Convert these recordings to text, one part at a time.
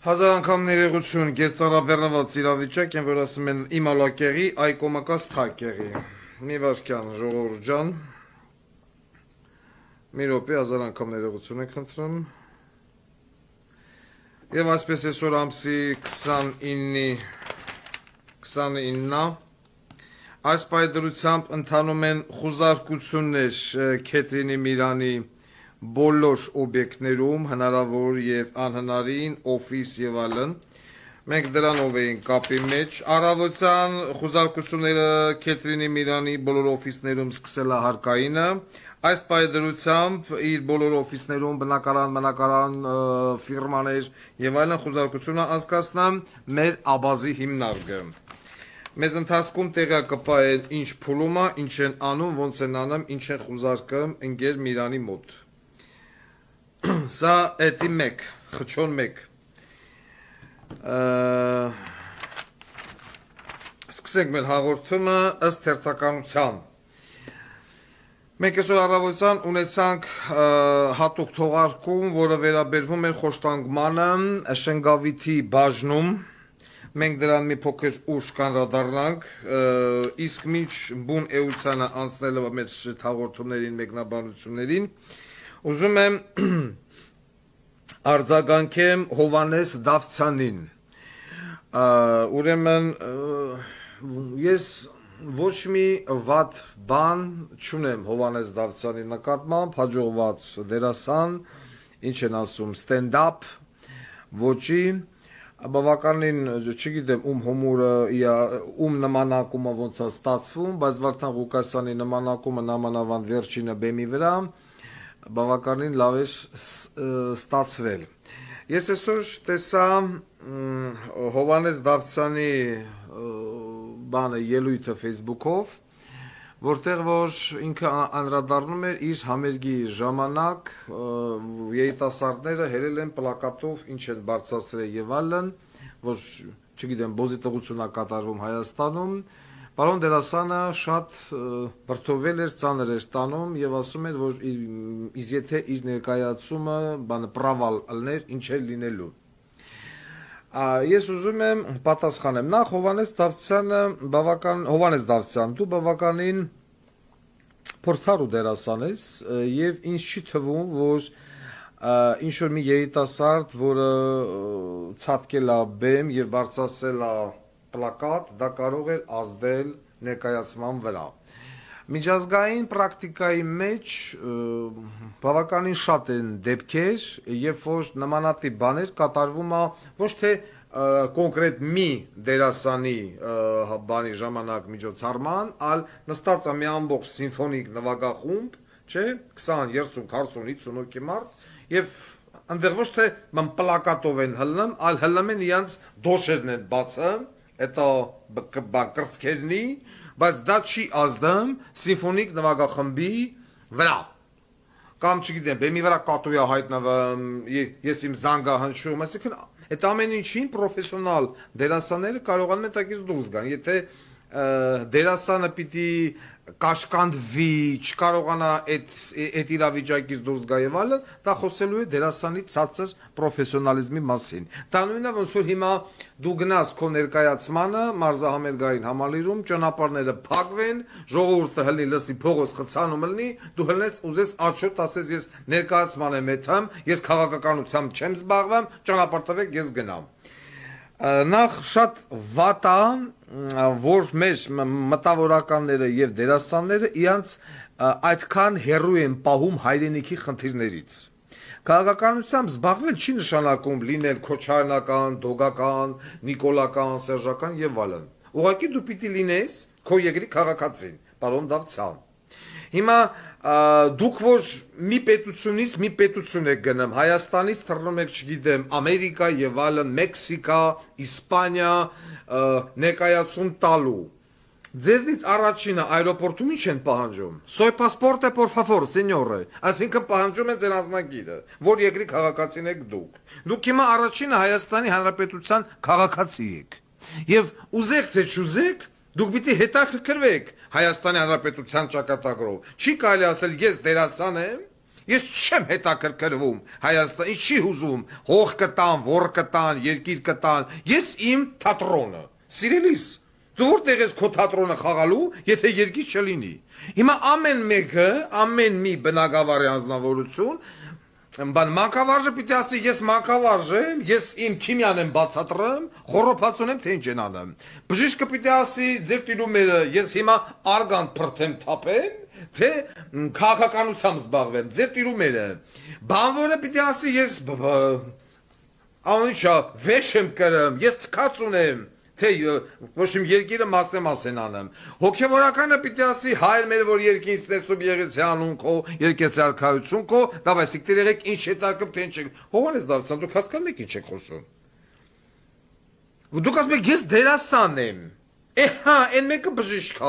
Հազար անգամ ներողություն, գերծառաբեռնված իրավիճակ են, որ ասում են իմ ալակեղի, այ կոմակաս թակեղի։ Մի վարքյան, ժողովուրդ ջան, մի րոպե, հազար անգամ ներողություն եք խնդրում։ Եվ այսպես այսօր ամսի 29-ը, այս պայդրությամբ ընթանում են խուզարկություններ Քեթրինի Միրանի բոլոր օբյեկտներում, հնարավոր և անհնարին, օֆիս և այլն, մենք դրանով էինք կապի մեջ, առավոտյան խուզարկությունները Քեթրինի Միրանի բոլոր օֆիսներում սկսել է հարկայինը, այս պայդրությամբ իր բոլոր օֆիսներում բնակարան, ֆիրմաներ և այլն խուզարկությունը անցկացնան մեր աբազի հիմնարկը։ Մեզ ընթացքում տեղակպա է ինչ փուլում է, ինչ են անում, ոնց են անում, ինչ են խուզարկում ընկեր Միրանի մոտ։ Սա էտի մեկ, խչոն մեկ։ Սկսենք մեր հաղորդումը ըստ հերթականության։ Մենք այսօր առավոտյան ունեցանք հատուկ թողարկում, որը վերաբերվում էր խոշտանգմանը Շենգավիթի բաժնում։ Մենք դրան մի փոքր ուշ կանրադառնանք, իսկ մինչ բուն էությանը անցնելը մեր հաղորդումներին, մեկնաբանություններին, ուզում եմ արձագանքեմ Հովհաննես Դավթյանին։ Ուրեմն ես ոչ մի վատ բան չունեմ Հովհաննես Դավթյանի նկատմամբ, հաջողված դերասան, ինչ են ասում, ստենդափ, ոճի, բավականին չգիտեմ ում հումորը, ում նմանակումը ոնց է ստացվում, բայց Վարդան Ղուկասյանի նմանակումը նամանավանդ վերջինը բեմի վրա, բավականին լավ է ստացվել։ Ես այսօր տեսա Հովհաննես Դավթյանի բանը ելույթը Facebook-ով, որտեղ որ ինքը անդրադառնում էր իր համերգի ժամանակ երիտասարդները հերել են պլակատով ինչ են բարձրացրել եւ այլն, որ չգիտեմ բոզի տղություն է կատարվում Հայաստանում, պարոն դերասանը շատ բրդովել էր, ծանր էր տանում եւ ասում էր, որ եթե իր ներկայացումը բանը պրավալ ալներ, ինչ էր լինելու։ Ես ուզում եմ պատասխանեմ։ Նախ Հովհաննես Դավթյան, դու բավականին փորձառու դերասան ես եւ ինձ չի թվում, որ ինչ որ մի երիտասարդ, որը ցածկել է բեմ եւ բարձրացել է պլակատ, դա կարող է ազդել ներկայացման վրա։ Միջազգային պրակտիկայի մեջ բավականին շատ են դեպքեր, երբ որ նմանատիպ բաներ կատարվում է ոչ թե կոնկրետ մի դերասանի բանի ժամանակ միջոցառման, այլ նստած է մի ամբողջ սիմֆոնիկ նվագախումբ, չէ, 20, 30, 40, 50 հոգի մարդ, եւ այնտեղ ոչ թե պլակատով են հլնում, այլ հլնում են իրանց դոշերն են բացում, это կրծքերնի, բայց դա չի ազդում սիմֆոնիկ նվագախմբի վրա։ Կամ չգիտեմ, բեմի վրա կատու է հայտնվում, ես իմ զանգը հնչում, այսինքն այդ ամեն ինչին պրոֆեսիոնալ դերասանները կարողանում են տակից դուրս գան, եթե դերասանը պիտի կաշկանդվի, չկարողանա այդ իրավիճակից դուրս գա եւ այլն, դա խոսելու է դերասանի ցածր պրոֆեսիոնալիզմի մասին։ Դա նույնն է, ոնց որ հիմա դու գնաս քո ներկայացմանը մարզահամերգային համալիրում, ճանապարհները փակվեն, ժողովուրդը հլնի լսի փողոց խցանում լնի, դու հլնես ուզես աչոտ ասես ես ներկայացման եմ եթեմ, ես քաղաքականությամբ չեմ զբաղվում, ճանապարհ տվեք ես գնամ։ Նախ շատ վատ է, որ մեր մտավորականները եւ դերասանները իրանց այդքան հեռու են պահում հայրենիքի խնդիրներից։ Քաղաքականությամբ զբաղվել չի նշանակում լինել քոչարնական, դոգական, նիկոլական, սերժական եւ այլն։ Ուղղակի դու պիտի լինես քո երկրի քաղաքացին, պարոն Դավթյան։ Հիմա դուք որ մի պետությունից մի պետություն եք գնում, Հայաստանից թռնում եք, չգիտեմ, Ամերիկա եւ այլն, Մեքսիկա, Իսպանիա, ներկայացում տալու։ Ձեզնից առաջինը այրոպորտում ինչ են պահանջում։ Soy pasporte por favor, señore։ Այսինքն պահանջում են ձեր անձնագիրը, որ երկրի քաղաքացին եք դուք։ Դուք հիմա առաջինը Հայաստանի Հանրապետության քաղաքացի եք։ Եվ ուզեք թե չուզեք, դուք պիտի հետաքրքրվեք Հայաստանի Հանրապետության ճակատագրով։ Չի կարելի ասել ես դերասան եմ, Ես չեմ հետաքրքրվում Հայաստան, ինչի հուզում, հող կտան, որ կտան, երկիր կտան, ես իմ թատրոնը, սիրելիս, դու որտեղ ես քո թատրոնը խաղալու, եթե երկիր չլինի։ Հիմա ամեն մեկը, ամեն մի բնակավարի անձնավորություն, բան մանկավարժը պիտի ասի, ես մանկավարժ եմ, ես իմ քիմիան եմ բացատրեմ, խոռոփածուն եմ, թե ինչ են անում։ Բժիշկը պիտի ասի, ձեր տիրումերը, ես հիմա արգան փրթեմ թափեմ, թե քաղաքականությամբ զբաղվեմ, ձեր տիրումերը։ Բանվորը պիտի ասի, ես անիշա վեշ եմ կրեմ, ես թքած ունեմ, թե ոչ իմ երկիրը մասնեմաս են անում։ Հոգևորականը պիտի ասի, հայր մեր որ երկինց տեսում եղեցի անուն քո, երկեցի արքայություն քո, դավայ սիկտեր եղեք ինչ հետարկում թե ինչ եք։ Հովանես Դավթյան, դուք հասկանում եք ինչ եք խոսում։ Դուք ասում եք ես դերասան եմ։ Հա, այն մեկը բժիշկ է,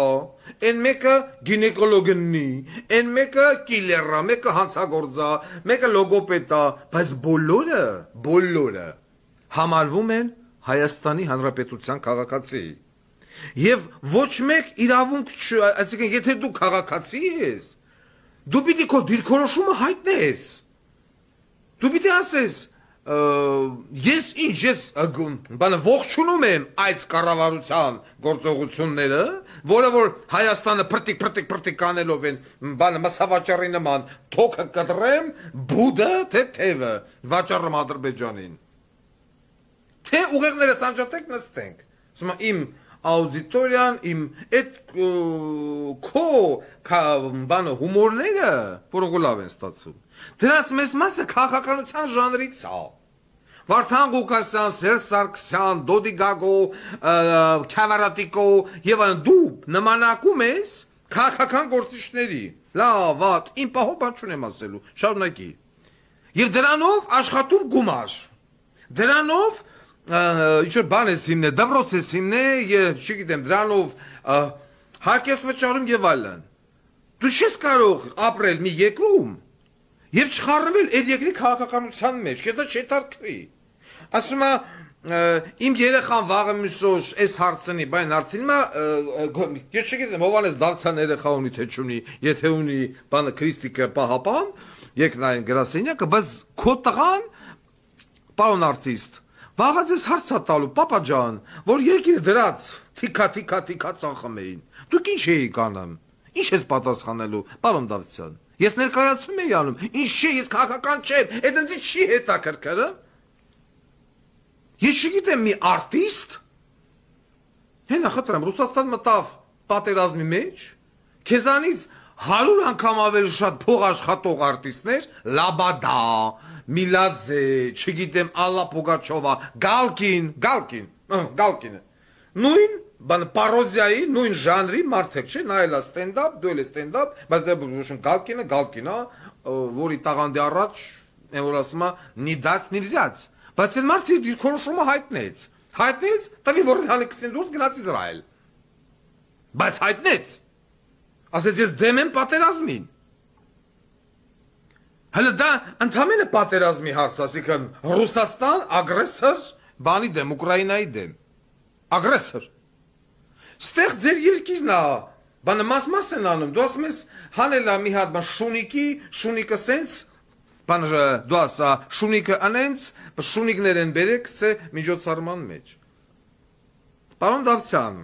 այն մեկը գինեկոլոգնի, այն մեկը կիլեր է, մեկը հանցագործ է, մեկը լոգոպեդ է, բայց բոլորը համարվում են Հայաստանի Հանրապետության քաղաքացի։ Եվ ոչ մեկ իրավունք չի, այսինքն եթե դու քաղաքացի ես, դու պիտի քո դիրքորոշումը հայտնես։ Դու պիտի ասես, ես ինչ, ես բանը ողջունում եմ այս կառավարության գործողությունները, որը որ Հայաստանը պրտիկ կանելով են, բանը մասավաճառի նման, թոքը կտրեմ, բուդը, թե թևը, վաճառում Ադրբեջանին։ Թե ուղեղները սանջատեք նստենք։ Ասում իմ աուդիտորիան, իմ այդ քո բանը հումորները, որը լավ են ստացում։ Դրանց մեծ մասը քաղաքականության ժանրից է։ Վարդան Ղուկասյան, Սերժ Սարգսյան, Դոդի Գագո, Քավարատիկո եւ այլն դու նմանակում ես քաղաքական գործիչների։ Լավ, վատ, իմ պահով բան չունեմ ասելու, շարունակի։ Եվ դրանով աշխատում գումար։ Դրանով ինչ-որ բան ես հիմնել, դպրոց ես հիմնել, չգիտեմ, դրանով հարկ ես վճարում եւ այլն։ Դու չես կարող ապրել մի երկրում եւ չխառնվել այդ երկրի քաղաքականության մեջ, դա չհետարքրի։ Ասում է իմ երեխան վաղը մյուսօր այս հարցնի, բան հարցին մա ես չգիտեմ Հովանես Դավթյան երեխա ունի թե չունի, եթե ունի բանը քրիստիկը պահապան, եկնային գրասենյակը, բայց քո տղան պարոն արտիստ վաղը ձեզ հարց է տալու, պապա ջան, որ երկիրը դրած, թիքա ծախում էին, դուք ինչ էիք անում, ինչ ես պատասխանելու, պարոն Դավթյան, ես ներկայացում էի անում, ինչ չի, ես քաղաքական չեմ, այդ ինձ չի հետաքրքրը, ես չգիտեմ մի արտիստ, հենա խտրեմ, Ռուսաստան մտավ պատերազմի մեջ, քեզանից 100 անգամ ավելի շատ փող աշխատող արտիստներ, Լաբադա, Միլաձե, չգիտեմ, Ալլա Պուգաչովա, Գալկինը, նույն պարոդիայի, նույն ժանրի մարդիկ, չէ, նա էլ է ստենդափ, դու էլ ես ստենդափ, բայց դե բուժում Գալկինը, որի տաղանդի առաջ, որ ասում է, նիդած, նիվզյաց, բայց այն մարդի դիրքորոշումը հայտնեց, տվի, որ հանեկցին դուրս գնաց Իսրայել, բայց հայտնեց, ասեց ես դեմ եմ պատերազմին, հələ դա ընդամենը պատերազմի հարց, ասիկն Ռուսաստան ագրեսոր բանի դեմ, Ուկրաինայի դեմ, ագրեսոր, ստեղ ձեր երկիրն է, բանը մաս են անում, դու ասում ես հանելա մի հատ բան շունիկը սենց, բանը դու ասա շունիկը անենց, շունիկներ են բերեք սե միջոցառման մեջ, պարոն Դավթյան,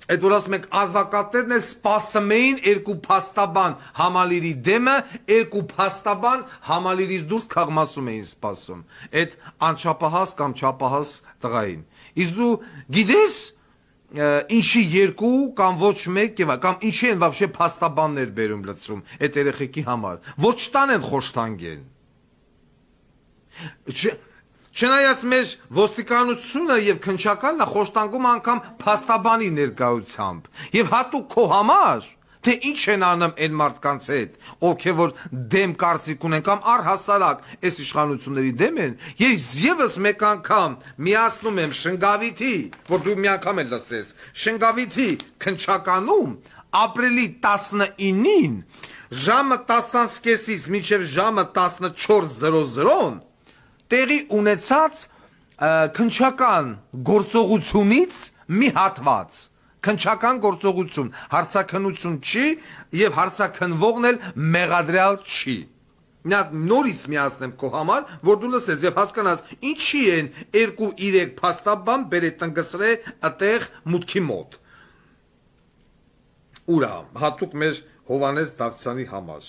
այդ որ ասում եք advocate-ներն էլ սպասում էին երկու փաստաբան համալիրի դեմը, երկու փաստաբան համալիրից դուրս քաղմասում էին սպասում, այդ անչափահաս կամ չափահաս տղային, իսկ դու գիտես ինչի երկու կամ ոչ մեկ կամ ինչի են вообще փաստաբաններ բերում լցում այդ երեխեքի համար, ոչ տանեն խոշտանգեն, չնայած մեր ոստիկանությունը եւ քննչականն խոշտանգում անգամ փաստաբանի ներկայությամբ եւ հատուկ քո համար թե ինչ են անում այն մարդկանց հետ ովքեր որ դեմ կարծիք ունեն կամ առհասարակ այս իշխանությունների դեմ են եւս մեկ անգամ միացնում եմ Շնգավիթի որ դու մի անգամ էլ լսես Շնգավիթի քննչականում ապրիլի 19-ին ժամը 10:30-ից մինչև ժամը 14:00 տեղի ունեցած քննչական գործողությունից մի հատված քնչական գործողություն, հարցաքննություն չի եւ հարցաքննվողն էլ մեղադրյալ չի։ Նորից միացնեմ քո համար, որ դու լսես եւ հասկանաս ինչի են 2-3 փաստաբան բերե տնկսրե այդեղ մուտքի մոտ։ Ուրա, հատուկ մեր Հովանես Դավթյանի համար։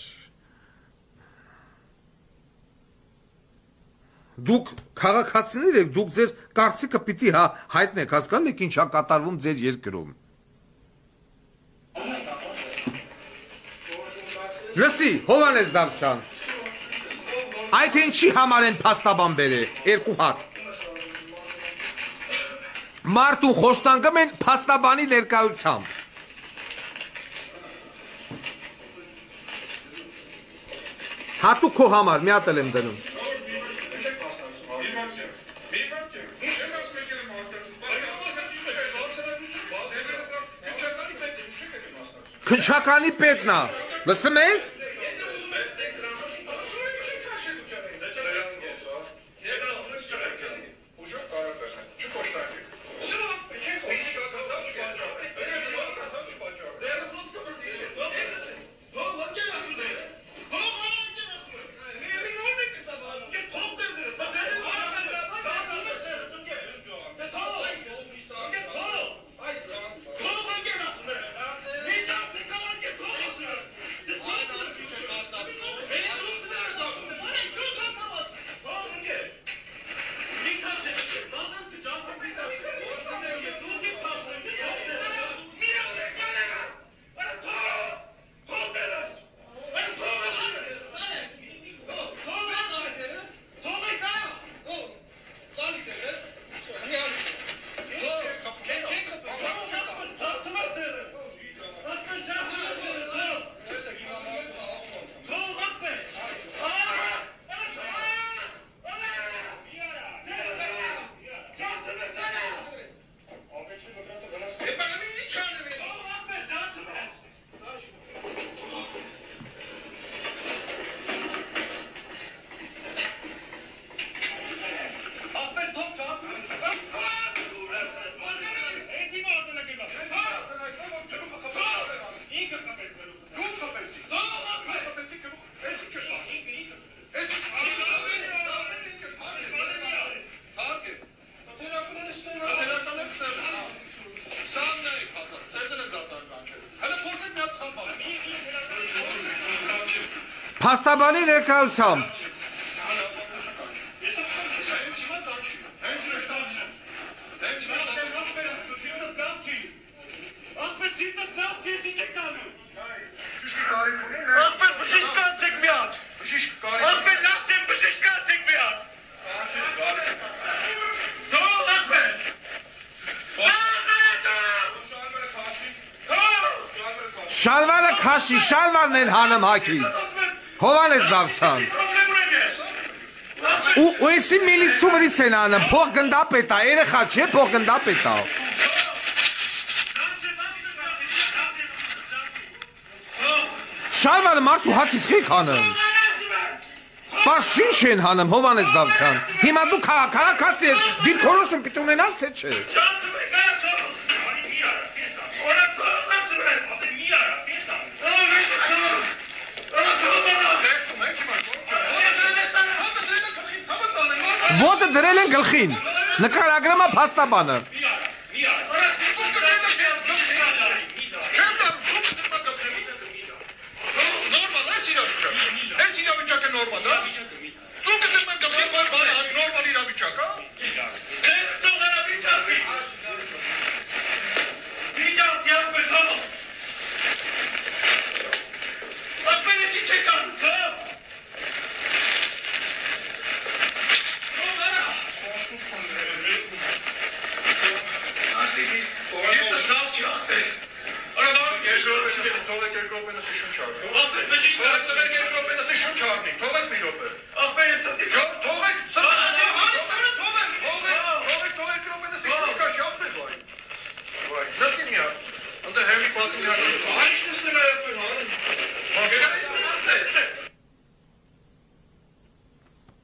Դուք քաղաքացիներ եք, դուք ձեր կարծիքը պիտի հայտնեք, հասկանում եք ինչ է կատարվում ձեր երկրում։ Լսի, Հովանես Դավթյան, այդ ինչի համար են փաստաբան բերել 2 հատ։ Մարդու խոշտանգում են փաստաբանի ներկայությամբ։ Հատուկ քո համար մի հատ էլ եմ դնում։ Քնչականի պետն է, լսում ես։ Փաստաբանի ներկայությամբ շալվարը քաշի, շալվարն են հանում հակից, Հովանես Դավթյան, ու էսի միլիցու վրից են անում, փող գնդապետ է, երեխա չէ, փող գնդապետ է, շալվարը մարդու հակից խիք հանում, պարս ինչ են հանում, Հովանես Դավթյան, հիմա դու քաղաքացի ես, դիրքորոշում պիտի ունենաս, թե չէ, ոտը դրել են գլխին, նկարագրում է փաստաբանը։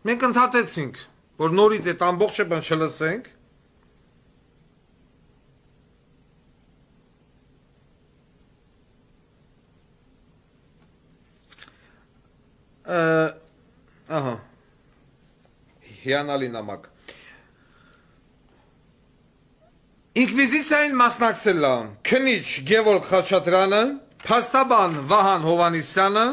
Մենք ընդհատեցինք, որ նորից այդ ամբողջը բան չլսենք, Ահա հիանալի նամակ Ինկվիզիցիային մասնակցել է քնիչ Գևորգ Խաչատրյանը, փաստաբան Վահան Հովանեսյանը,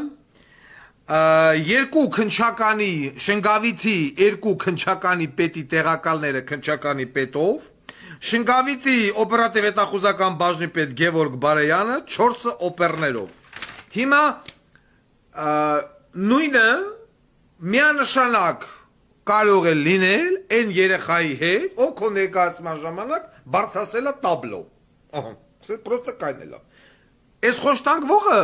երկու քնչականի Շնգավիթի երկու քնչականի պետի տեղակալները քնչականի պետով, Շնգավիթի օպերատիվ հետախուզական բաժնի պետ Գևորգ Բարեյանը 4 օպերներով։ Հիմա նույնը միանշանակ կարող է լինել այն երեխայի հետ, ով քո ներկայացման ժամանակ բարձրացել է տաբլո։ Ահա, սա պրոստը կայնել է։ Այս խոշտանգվողը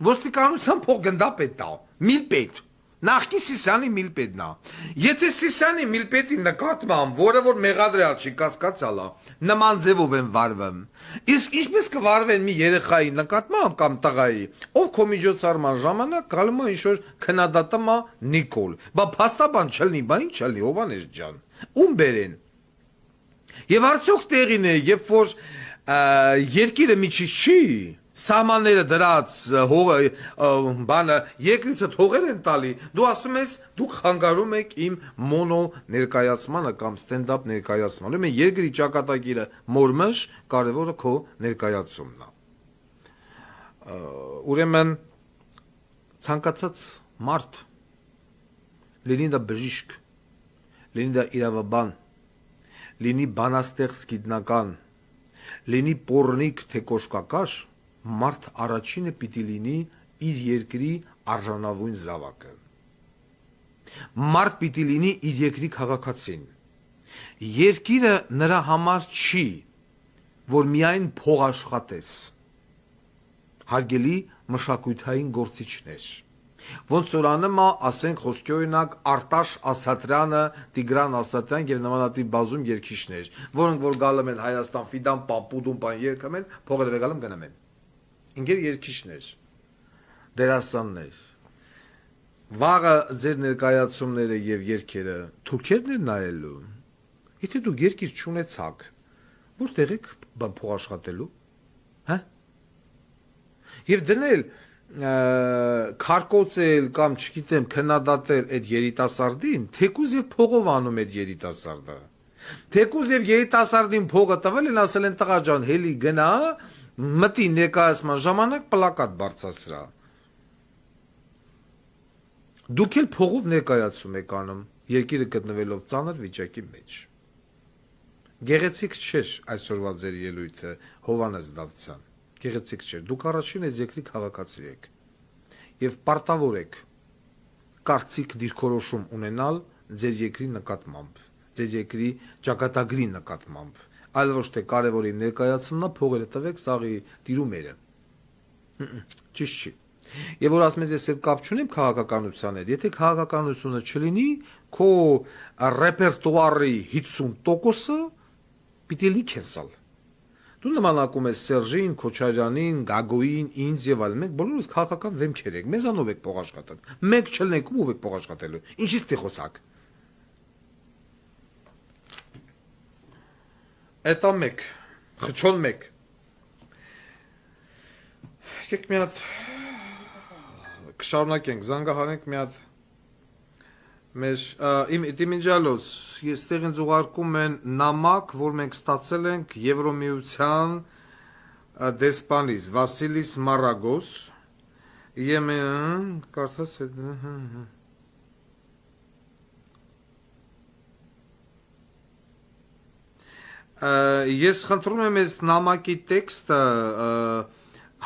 ոստիկանության փոխգնդապետն է, միլպետ։ Նախկին Սիսյանի միլպետն է։ Եթե Սիսյանի միլպետի նկատմամբ, որը որ մեղադրյալ չի կասկածալ է, նման ձևով են վարվում։ Իսկ ինչպես կվարվեն մի երեխայի նկատմամբ կամ տղայի, ով քո միջոցառման ժամանակ գալու է ինչ-որ քննադատում է Նիկոլ։ Բա փաստաբան չլինի, բա ինչ չլինի, Հովանես ջան։ Ում բերեն։ Եվ արդյոք տեղին է, երբ որ երկիրը միջից չի, սահմանները դրած բանը երկրիցդ հողեր են տալի, դու ասում ես, դուք խանգարում եք իմ մոնո ներկայացմանը կամ ստենդափ ներկայացմանը, ուրեմն երկրի ճակատագիրը մորմշ, կարևորը քո ներկայացումն է։ Ուրեմն ցանկացած մարդ, լինի դա բժիշկ, լինի դա իրավաբան, լինի բանաստեղծ գիտնական, լինի պոռնիկ թե կոշկակար, մարդ առաջինը պիտի լինի իր երկրի արժանավուն զավակը։ Մարդ պիտի լինի իր երկրի քաղաքացին։ Երկիրը նրա համար չի, որ միայն փող աշխատես։ Հարգելի մշակութային գործիչներ, ոնց որ անում է, ասենք խոսքի օրինակ Արտաշ Ասատրյանը, Տիգրան Ասատրյան եւ նմանատիպ բազում երգիչներ, որոնք որ գալում են Հայաստան ֆիդան պան պուդում պան երգում են, փողերը վեգալում գնում են։ Ինգեր երգիչներ, դերասաններ։ Վաղը ձեր ներկայացումները եւ երգերը թուրքերն են նայելու։ Եթե դու երկիր չունեցաք, որտեղ եք փող աշխատելու, հա? Եվ դնել քարկոծել կամ չգիտեմ քննադատել այդ երիտասարդին, թեկուզ եւ փողով անում այդ երիտասարդը։ Թեկուզ եւ երիտասարդին փողը տվել են, ասել են տղա ջան, հելի գնա, մտի ներկայացման ժամանակ պլակատ բարձրացրա։ Դուք էլ փողով ներկայացում եք անում, երկիրը գտնվելով ծանր վիճակի մեջ։ Գեղեցիկ չէր այսօրվա ձեր ելույթը, Հովանես Դավթյան։ Գեղեցիկ չէր, դուք առաջին այս երկրի քաղաքացի եք եւ պարտավոր եք կարծիք դիրքորոշում ունենալ ձեր երկրի նկատմամբ, ձեր երկրի ճակատագրի նկատմամբ, այլ ոչ թե կարևորի ներկայացումն է փողերը տվեք սաղի տիրումերը։ Ճիշտ չի։ Եվ որ ասում ես ես այդ կապ չունեմ քաղաքականության հետ, եթե քաղաքականությունը չլինի, քո ռեպերտուարի 50%-ը պիտի լիքեսալ։ Դու նմանակում ես Սերժին, Քոչարյանին, Գագոին, ինձ եւ այլն, մենք բոլորս քաղաքական դեմքեր ենք, մեզանով եք փող աշխատել։ Մեկ չլնեք ով եք փող աշխատելու։ Ինչից դի խոսակ։ Էտա մեկ, խչոն մեկ։ Եկեք մի հատ կշարունակենք, զանգահարենք մի հատ մեր իմ դիմինջալոս ես տեղին զուգարկում են նամակ, որ մենք ստացել ենք Եվրոմիության դեսպանից Վասիլիս Մարագոս կարծես ես խնդրում եմ այս նամակի տեքստը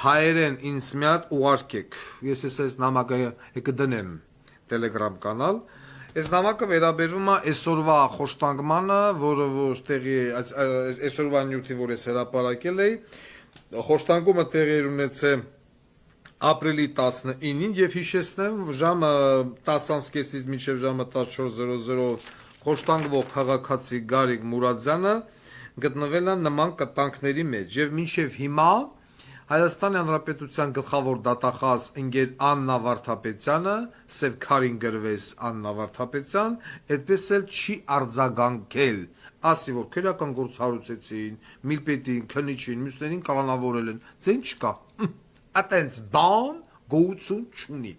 հայերեն ինձ մի հատ ուղարկեք, ես այս նամակը կդնեմ Telegram կանալ, այս նամակը վերաբերվում է այսօրվա խոշտանգմանը, որը որ տեղի այսօրվա նյութին, որ ես հրապարակել էի, խոշտանգումը տեղի ունեցել ապրիլի 19-ին եւ հիշեցնեմ ժամը 10:30-ից մինչեւ ժամը 14:00 խոշտանգվող քաղաքացի Գարիկ Մուրադյանը գտնվել է նման կտանքների մեջ եւ մինչեւ հիմա Հայաստանի Հանրապետության գլխավոր դատախազ ընկեր Աննա Վարդապետյանը, սև քարին գրվեց Աննա Վարդապետյան, այդպես էլ չի արձագանքել, ասի որ քրեական գործ հարուցեցին, միլպետին, քնիչին, մյուսներին կանանավորել են, ձեն չկա, ատենց բան գոյություն չունի։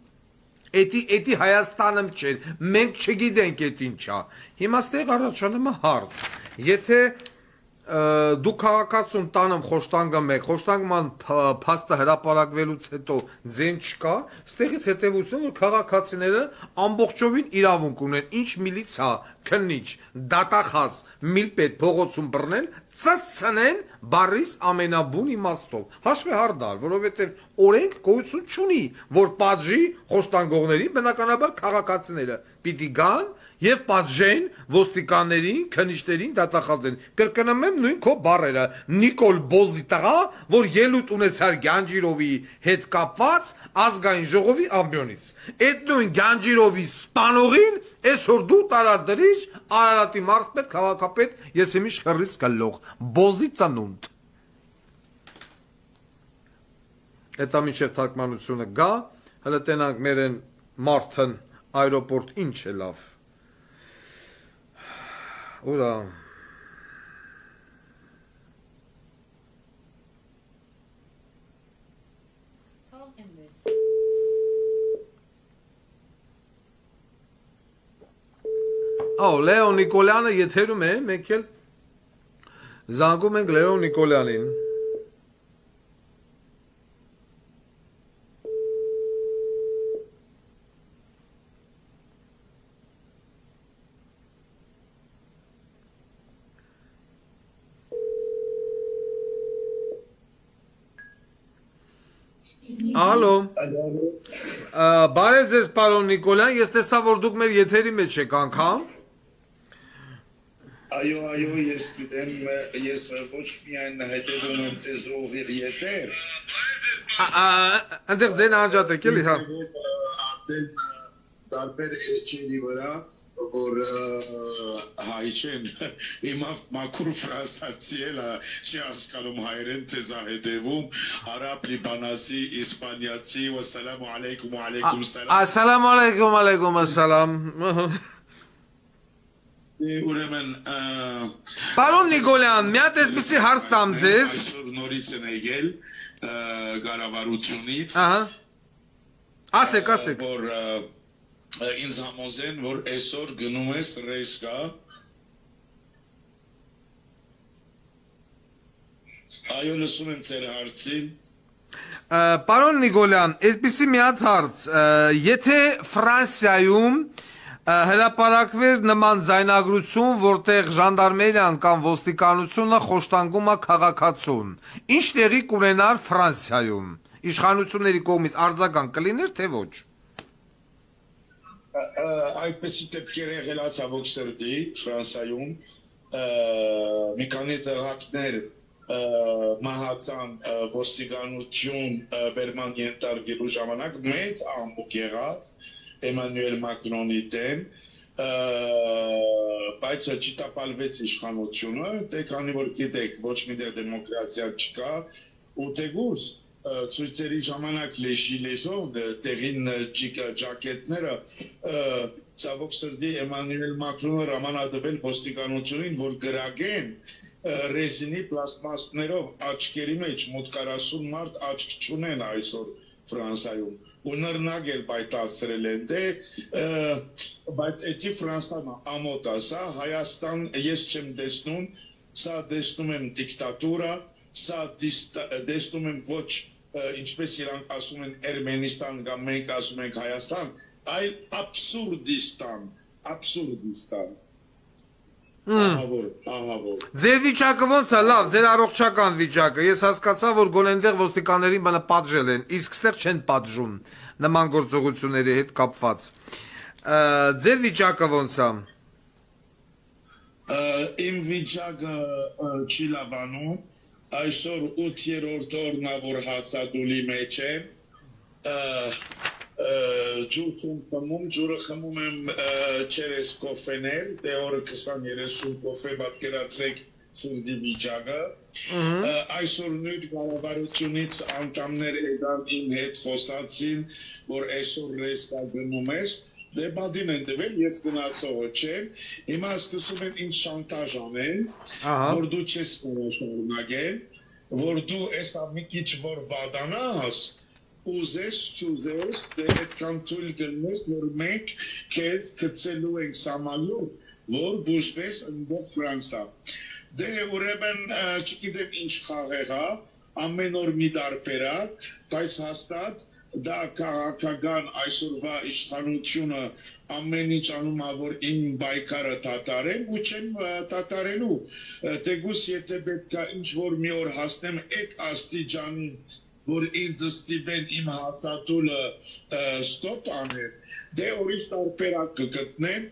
Էդի Հայաստանը չէ, մենք չգիտենք էդ ինչա։ Հիմա ստեղ առաջանում է հարց։ Եթե դու քաղաքացուն տանեմ խոշտանգը մեկ, խոշտանգման փաստը հրապարակվելուց հետո ձեն չկա, ստեղից հետևություն որ քաղաքացիները ամբողջովին իրավունք ունեն, ինչ միլիցիա, քննիչ, դատախազ, միլպետ փողոցում բռնել, ծսցնեն բարիս ամենաբուն իմաստով։ Հաշվի հարդար, որովհետև օրենք գոյություն չունի, որ պատժի խոշտանգողներին, բնականաբար քաղաքացիները պիտի գան եւ պատժեն ոստիկաններին, քննիչներին, դատախազերին։ Կրկնում եմ նույն քո բառերը, Նիկոլ Բոզի տղա, որ ելույթ ունեցար Գանջիրովի հետ կապված ազգային ժողովի ամբիոնից։ Այդ նույն Գանջիրովի սպանողին այսօր դու տարածրիչ Արարատի մարզպետ, քաղաքապետ, ես իմիշ խռիս գլող, Բոզի ծնունդ։ Էտա մինչև թարգմանությունը գա, հələ տենանք մերեն մարդն այրոպորտ ինչ է լավ։ Ուրա Լեոն Նիկոլյանը եթերում է, մենք էլ զանգում ենք Լեոն Նիկոլյանին։ Ալո, բարև ձեզ պարոն Նիկոլյան, ես տեսա, որ դուք մեր եթերի մեջ եք անգամ։ Այո, ես գիտեմ, ես ոչ միայն հետևում եմ ձեզ ուղիղ եթեր։ Այնտեղ ձեն անջատ եք էլի, հա։ Արդեն տարբեր էջերի վրա, որ հայ չեն, հիմա մաքուր ֆրանսացի էլա, չի հասկանում հայերեն ձեզ հետևում, արաբ, լիբանասի, իսպանիացի, վասալամու ալեյքում, ալեյքում սալամ։ Ասալամու ալեյքում, ալեյքում ասալամ։ Ուրեմն Պարոն Նիկոլյան, մի հատ այսպիսի հարց տամ ձեզ։ Այսօր նորից են եկել կառավարությունից։ Ասեք։ Որ ինձ համոզեն, որ այսօր գնում ես ռեյսկա։ Այո, լսում եմ ձեր հարցին։ Պարոն Նիկոլյան, այսպիսի մի հատ հարց, եթե Ֆրանսիայում հրապարակվեր նման ձայնագրություն, որտեղ ժանդարմերիան կամ ոստիկանությունը խոշտանգում է քաղաքացուն, ինչ տեղի կունենար Ֆրանսիայում, իշխանությունների կողմից արձագանք կլիներ, թե ոչ։ Այդպեսի դեպքեր եղել է ցավոք սրտի Ֆրանսիայում, մի քանի տեղանքներ մահացան ոստիկանություն բերման ենթարկելու ժամանակ մեծ ամբուկ եղավ Էմանուել Մակրոնի դեմ, բայց չտապալվեց իշխանությունը, դե քանի որ գիտեք, ոչ մի տեղ դեմոկրատիա չկա, ու թեկուզ ցույցերի ժամանակ լեժով տեղին ջակետները ցավոք սրտի Էմանուել Մակրոնը հրամանատվել ոստիկանությունին, որ գրագեն ռեզինի պլաստմասներով աչքերի մեջ մոտ 40 մարդ աչք չունեն այսօր Ֆրանսիայում ու նռնակ էլ պայթացրել են դե բայց էդի Ֆրանսիան ամոթ է սա Հայաստան ես չեմ տեսնում սա տեսնում եմ դիկտատուրա սա տեսնում եմ ոչ ինչպես իրանք ասում են Էրմենիստան կամ մենք ասում ենք Հայաստան այլ աբսուրդիստան Ձեր վիճակը ոնց է լավ, ձեր առողջական վիճակը, ես հասկացա, որ գոնենտեղ ոստիկաններին բանը պատժել են, իսկ ստեղ չեն պատժում նման գործողությունների հետ կապված։ Ձեր վիճակը ոնց է։ Իմ վիճակը չի լավանում, այսօր 8-րդ օրն է, որ հացադուլի մեջ եմ, ջուր չեմ խմում, ջուրը խմում եմ չերես կոֆեներ, դե օրը 20-30 կոֆե պատկերացրեք սրդի վիճակը, այսօր նույն կառավարությունից անդամներ եկան իմ հետ խոսացին, որ այսօր ռեյսկա գնում ես, դե բադին են տվել, ես գնացողը չեմ, հիմա սկսում են ինձ շանտաժ անեն, որ դու չես կարող շարունակել, որ դու էսա մի քիչ որ վադանաս, ուզես չուզես դե այդքան թույլ կլինես որ մենք քեզ գցելու ենք սամալյոտ որ բուժվես ընդդեմ Ֆրանսա դե ուրեմն չգիտեմ ինչ խաղ եղա ամեն օր մի տարբերակ բայց հաստատ դա քաղաքական այսօրվա իշխանությունը ամեն ինչ անում է որ իմ բայկարը դատարեմ ու չեմ դատարելու թեկուզ եթե պետքա ինչ որ մի օր հասնեմ այդ աստիճանին որ ինձ ստիպեն իմ հացատուլը ստոպ անել դե ուրիշ տարբերակ կգտնեմ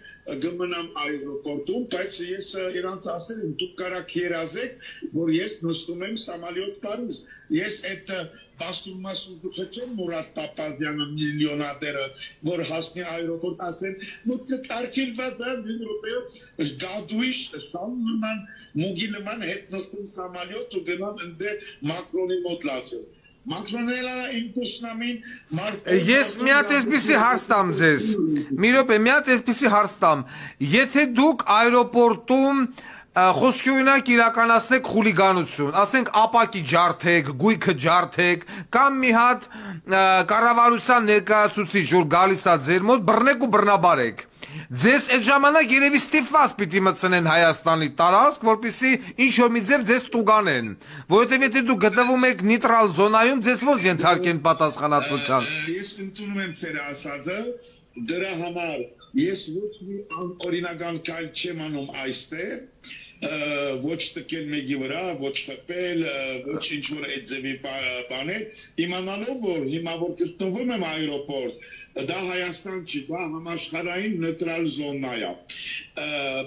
գմնամ այրոպորտում բայց ես իրանց ասել եմ դուք կարաք երազեք որ ես նստում եմ սամալյոտ Փարիզ ես այդ բաստումասուդուխը չեմ Մուրադ Պապազյանը միլիոնատերը որ հասնի այրոպորտ ասեն մուտքը կարգելված է մի րոպեով գադուիշ շան նման մուգի նման հետ նստում սամալյոտ ու գնամ ընդ Մակրոնի մոտ լացել Մակրոնելը իմ կշնամին Ես մի հատ էսպիսի հարց տամ ձեզ մի րոպե մի հատ էսպիսի հարց տամ եթե դուք այրոպորտում խոսքի օրինակ իրականացնեք խուլիգանություն ասենք ապակի ջարդեք գույքը ջարդեք կամ մի հատ կառավարության ներկայացուցիչ որ գալիս է ձեր մոտ բռնեք ու բռնաբարեք ձեզ այդ ժամանակ երևի ստիպված պիտի մտցնեն Հայաստանի տարածք որպեսզի ինչ որ մի ձև ձեզ տուգանեն որովհետև եթե դուք գտնվում եք նեյտրալ զոնայում ձեզ ո՞ց ենթարկեն պատասխանատվության ես ընդունում եմ ձեր ասածը դրա համար ես ոչ մի օրինական կայլ չեմ անում այստեղ ոչ տկել մեկի վրա, ոչ խփել, ոչ ինչ որ այդ ձևի բաներ, իմանալով որ հիմա որ գտնվում եմ այրոպորտ, դա Հայաստան չի, դա համաշխարհային նեյտրալ զոնա է։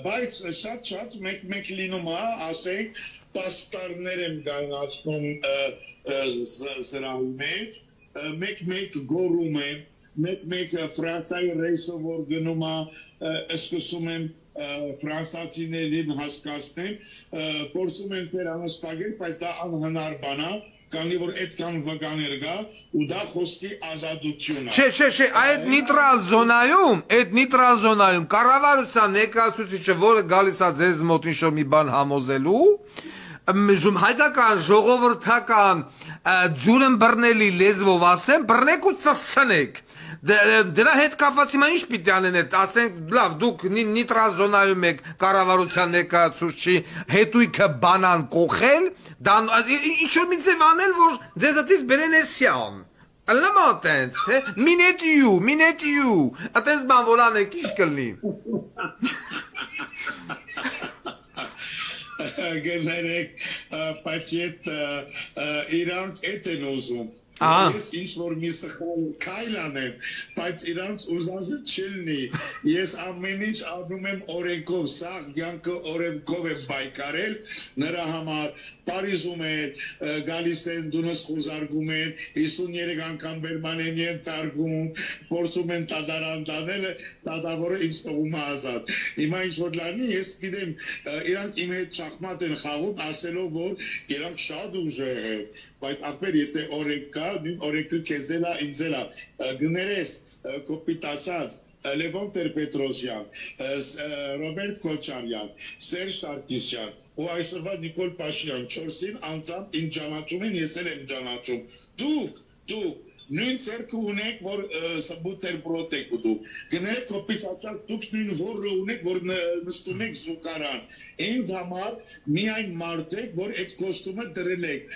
Բայց շատ մեկ լինում է, ասենք, պաստառներ եմ գանացնում սրահի մեջ, մեկ գոռում եմ, մեկ Ֆրանսիայի ռեյսը որ գնում է, սկսում եմ ֆրանսացիներին հասկացնեմ, փորձում են վերանշտակել, բայց դա անհնար բան է, քանի որ այդքան վկաներ կա, ու դա խոսքի ազատություն է։ Չէ, այդ նեյտրալ զոնայում կառավարության ներկայացուցիչը, որը գալիս է ձեզ մոտ ինչ-որ մի բան համոզելու, հայկական ժողովրդական ձուրն բռնելի լեզվով ասեմ, բռնեք ու ծսցնեք։ Դրա հետ կապված հիմա ինչ պիտի անեն այդ, ասենք, լավ, դուք նեյտրալ զոնայում եք կառավարության ներկայացուցչի հետույքը բանան կողել, ինչ-որ մի ձև անել, որ ձեզատից բերեն էսյան։ Լավ ատենց, թե մինետ you, ատենց բան որ անեք, ինչ կլնի։ Գներեք, բայց իրանք էտ են ուզում։ Ես ինչ որ մի սխալ քայլ անեմ, բայց իրանց ուզածը չլինի։ Ես ամեն ինչ անում եմ օրենքով, սա կյանքը օրենքով եմ պայքարել, նրա համար Փարիզում են գալիս են դունս խոզարգում են 53 անգամ բերմանեն են թարգում, փորձում են տադարան տանել, տադավորը ինձ թողում է ազատ։ Հիմա ինչ որ լանի, ես գիտեմ, իրանք իմ հետ շախմատ են խաղում, ասելով որ իրանք շատ ուժեղ են, բայց ախպեր եթե օրենք կա, նույն օրենքը քեզելա ինձելա գներես կոպիտ ասած Լևոն Տեր-Պետրոսյան, Ռոբերտ Քոչարյան, Սերժ Սարգսյան ու այսօրվա Նիկոլ Փաշինյան 4-ին անձամբ ինձ ճանաչում են, ես էլ եմ ճանաչում։ Դուք նույն ցերկը ունեք, որ բուտերբրոդ եք ուտում։ Գներեք կոպիտ ասած դուք նույն որը ունեք, որ նստում եք զուգարան։ Ինձ համար միայն մարդ եք, որ այդ կոստյումը դրել եք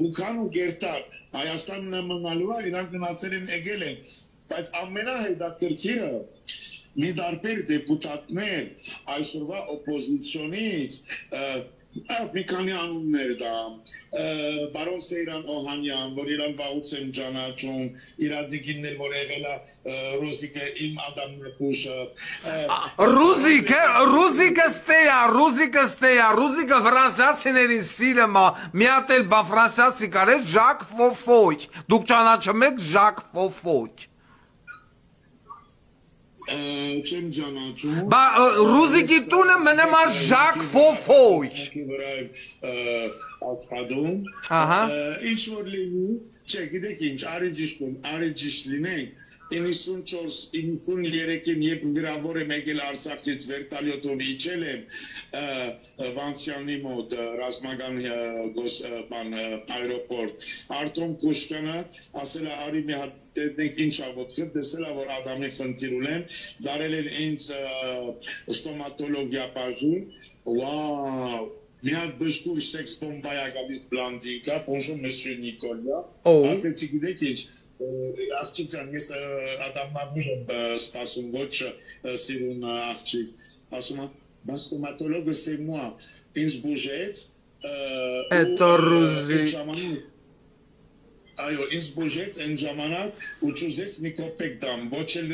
գուքան ու գերտար։ Հայաստանն մնալու է, իրանք գնացել են եկել են, բայց ամենահետաքրքիրը մի դարբեր դեպուտատներ այսօրվա օպոզիցիոնից մի քանի անուններ դա բարոն Սեյրան Օհանյան, որ իրան վաղուց եմ ճանաչում, իրադիկիններ, որ եղել է Ռուզիկը իմ Ադամնապուշը Ռուզիկը ֆրանսիացիներին սիրում է, մի հատ էլ բա ֆրանսիացի կար է Ժակ Ֆոֆոյ, դուք ճանաչում եք Ժակ Ֆոֆոյ չեմ ճանաչում Բա Ռուզիկի տունը մնում է Ժակ Ֆոֆոյ ինչ որ լինի, չէ, գիտեք ինչ, արիջիշտ լինենք, 94-93-ին երբ գրավոր եմ եկել Արցախից վերտալյոտով իջել եմ Վանցյալնի մոտ ռազմական аэропորտ Արտոմ Կուշկանը ասել է արի մի հատ դեք ինչ աղոթքը դեսել է որ Ադամի խնդիր ունեմ դարել են ինձ ստոմատոլոգիա բաժին վաու մի հատ բժշկուր սեքս բոմբայա գալիս բլանդինկա bonjour monsieur Nicolas ասեցի գիտեք ինչ աղջիկ ջան ես Ադամնավուր եմ սպասում ոչ սիրուն աղջիկ ասում է բայց ստոմատոլոգը c'est moi ինձ բուժեց Это ռուզի Այո, ինձ բուժեց այն ժամանակ ու ճուզեց մի կոպեկ դամ, ոչ էլ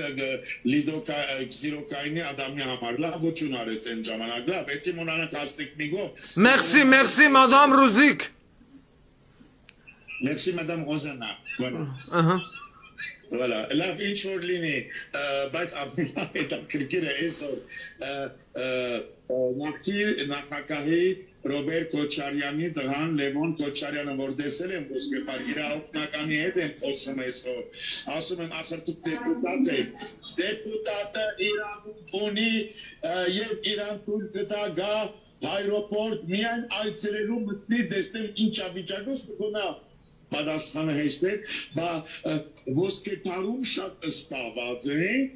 քսիրոկայինի Ադամի համար, լավ ոչուն արեց այն ժամանակ, լավ, էդի մոնանակ հաստիկ մի գով։ Merci, madame Ռուզիկ։ Merci, madame Rosanna, voilà, լավ, ինչ որ լինի, բայց հետաքրքիր է այսօր, նախագահի Ռոբերտ Քոչարյանի դղան Լևոն Քոչարյանը որ դեսել եմ ոսկեպար իր օգնականի հետ եմ խոսում այսօր ասում եմ ախր դուք դեպուտատ եք դեպուտատը իրավունք ունի եւ իրան թույլ կտա գա հայրոպորտ միայն այցելելու մտնի դեսնեմ ինչ ավիճակում գոնա պատասխանը հեշտ է բա ոսկեպարում շատ սպառված են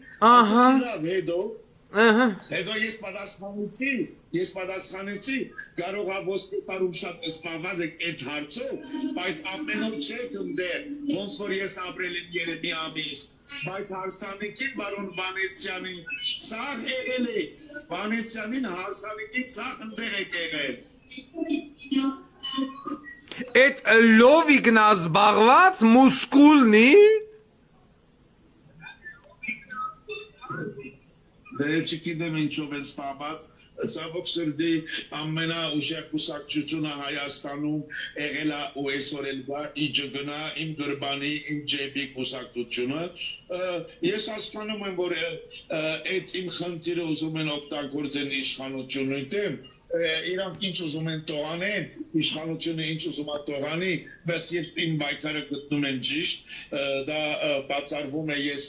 լավ հետո Հետո ես պատասխանեցի, կարող է ոսկեպարում շատ սպառված եք այդ հարցով, բայց ամեն օր չեք ընդեր, ոնց որ ես ապրել եմ երևի ամիս, բայց հարսանիքին բարոն Վանեցյանին սաղ եղել է, Վանեցյանին հարսանիքին սաղ ընդեր եք եղել։ Այդ լովիկն ազբաղված մուսկուլնի Չգիտեմ ինչով են սպառված, ցավոք սրտի ամենաուժեղ կուսակցությունը Հայաստանում եղել է ու այսօր էլ կա իջգնա իմ գրբանի իմ ջեբի կուսակցությունը ես հասկանում եմ որ այդ իմ խնդիրը ուզում են օգտագործեն իշխանությունների դեմ իրանք ինչ ուզում են տողանեն, իշխանությունը ինչ ուզում է տողանի, բայց երբ իմ բայկարը գտնում են ճիշտ, դա բացառվում է ես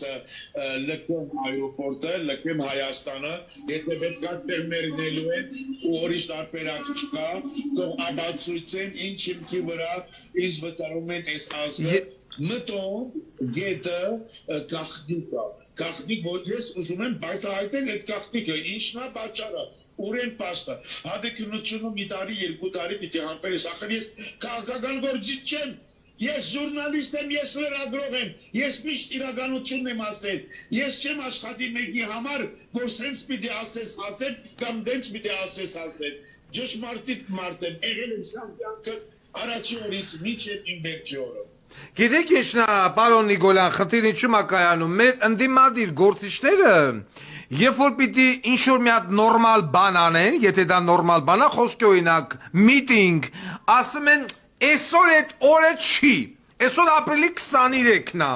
լքեմ այրոպորտը, լքեմ Հայաստանը, եթե պետք է մերնելու են ու ուրիշ տարբերակ չկա, թող աբացույցեն ինչ հիմքի վրա ինձ վտարում են այս ազգը, մտոն գետը գաղտնիք, որ ես ուզում եմ բայթահայտել այդ գաղտնիքը, ինչն է պատճառը Ուրեն պաստը, հատեկնությունը մի տարի, երկու տարի պիտի համպերես, ախր ես կաղաքական գործիչ չեմ, ես ժուրնալիստ եմ, ես լրագրող եմ, ես միշտ իրականությունն եմ ասել, ես չեմ աշխատի մեկի համար, որ սենց պիտի ասես ասել, կամ դենց պիտի ասես ասել, ճշմարտիտ մարդ եմ, եղել եմ սամ կյանքս առաջի օրից միջ եմ իմ վերջի օրը։ Գիտեք ինչն է, պարոն Նիկոլյան, խնդիրը ինչու՞մ է կայանում, մեր ընդդիմադիր գործիչները Երբ որ պիտի ինչ-որ մի հատ նորմալ բան անեն, եթե դա նորմալ բան է, խոսքի օրինակ, միտինգ, ասում են, այսօր այդ օրը չի, այսօր ապրիլի 23-ն է,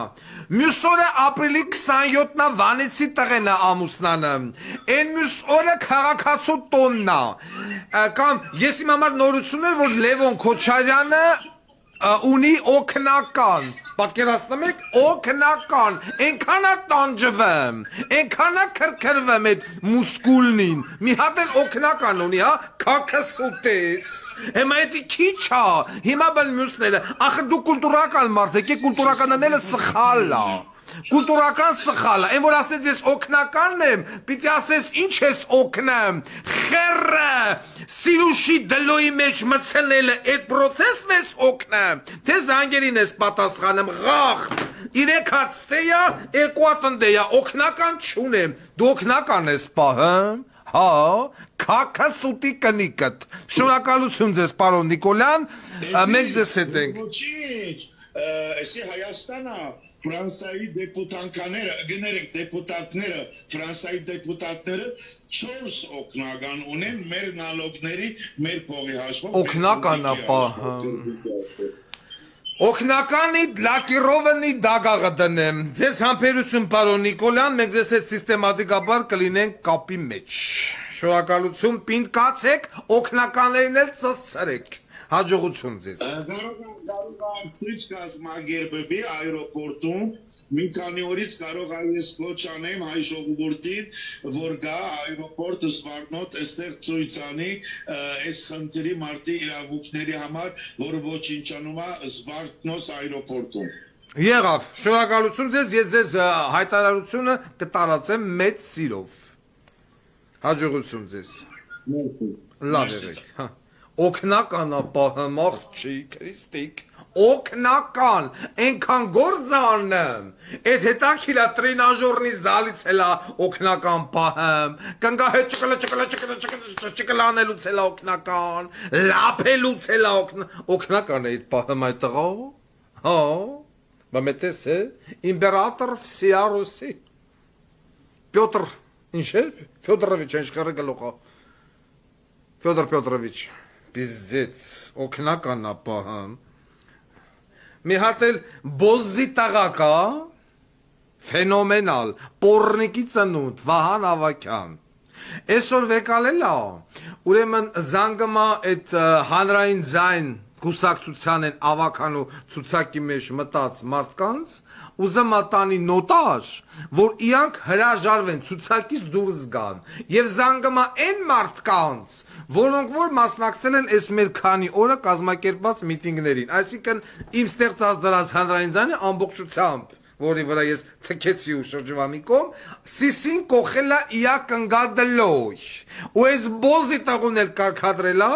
մյուս օրը ապրիլի 27-ն է Վանեցի տղեն է ամուսնանը, այն մյուս օրը քաղաքացու տոնն է, կամ ես իմ համար նորություն էր, որ Լևոն Քոչարյանը ունի օգնական, պատկերացնում եք, օգնական, այնքան է տանջվեմ, այնքան է քրքրվեմ այդ մուսկուլնին, մի հատ էլ օգնական ունի, հա, քաքսուտես, հիմա էդի քիչ է, հիմա բան մյուսները, ախր դու կուլտուրական մարդ եք, կուլտուրականները սխալ է, Կուլտուրական սխալ է, այն որ ասեց ես օգնականն եմ, պիտի ասես ինչ ես օգնեմ, խերը, սիրուշի դլոյի մեջ մցնելը, այդ պրոցեսն ես օգնեմ, թե զանգերին ես պատասխանեմ, ղաղթ, 3 հատ ստեյա, 2 հատ ընդեյա, օգնական չունեմ, դու օգնական ես պահեմ, հա, քաքը սուտի կնիկըտ, շնորհակալություն ձեզ պարոն Նիկոլյան, մենք ձեզ հետ ենք։ Այսի Հայաստանը Ֆրանսիայի դեպուտատները, Ֆրանսիայի դեպուտատները 4 օգնական ունեն մեր նալոգների, մեր փողի հաշվով։ Օգնական է պահը։ Օգնականի լակիրովնի դագաղը դնեմ։ Ձեզ համբերություն պարոն Նիկոլյան, մենք ձեզ հետ սիստեմատիկաբար կլինենք կապի մեջ։ Շնորհակալություն, պինդ կացեք, օգնականներին էլ ծծրեք։ Հաջողություն ձեզ։ Կարող ցույց կազմակերպվի այրոպորտում մի քանի օրից կարող այս կոչ անեմ հայ ժողովրդին, որ գա այրոպորտ Զվարթնոտ այստեղ ցույց անի այս խնդրի մարտի իրավունքների համար, որը ոչնչանում է Զվարթնոց այրոպորտում։ Եղավ, շնորհակալություն ձեզ, ես ձեզ հայտարարությունը կտարածեմ մեծ սիրով։ Հաջողություն ձեզ։ Լավ եղեք, հա։ Օգնական ապահամախ չի, Քրիստիկ, օգնական, այնքան գործ անեմ, այդ հետաքիլա տրենաժորնի զալից էլա օգնական պահեմ, կնգա հետ չկլանելուց էլա օգնական, լապելուց էլա օգնական է այդ պահեմ այդ տղա, հա, բամետես է, իմպերատոր վսիա Ռուսի, Պյոտր, ինչ է, Ֆյոդորովիչ, ինչ կառը գլոխա, Ֆյոդոր Պյոտրովիչ, Պիզձեց, օգնական ապահամ, մի հատ էլ բոզի տաղակա, ֆենոմենալ, պորնիկի ծնունդ, Վահան Ավակյան, այսօր վեկալելա, ուրեմն զանգմա այդ հանրային ձայն կուսակցության են ավականու ցուցակի մեջ մտած մարդկանց, ուզում տանի նոտար, որ իրանք հրաժարվեն ցուցակից դուրս գան, եւ զանգմա այն մարդկանց, որոնք որ մասնակցել են այս մեր քանի օրը կազմակերպված միտինգներին, այսինքն իմ ստեղծած դրած հանրային ձայնը ամբողջությամբ որի վրա ես թքեցի ու շրջվամիկում, սիսին կողելա իա կնգադլոյ, ու ես բոզի տաղուն էլ կարկադրելա,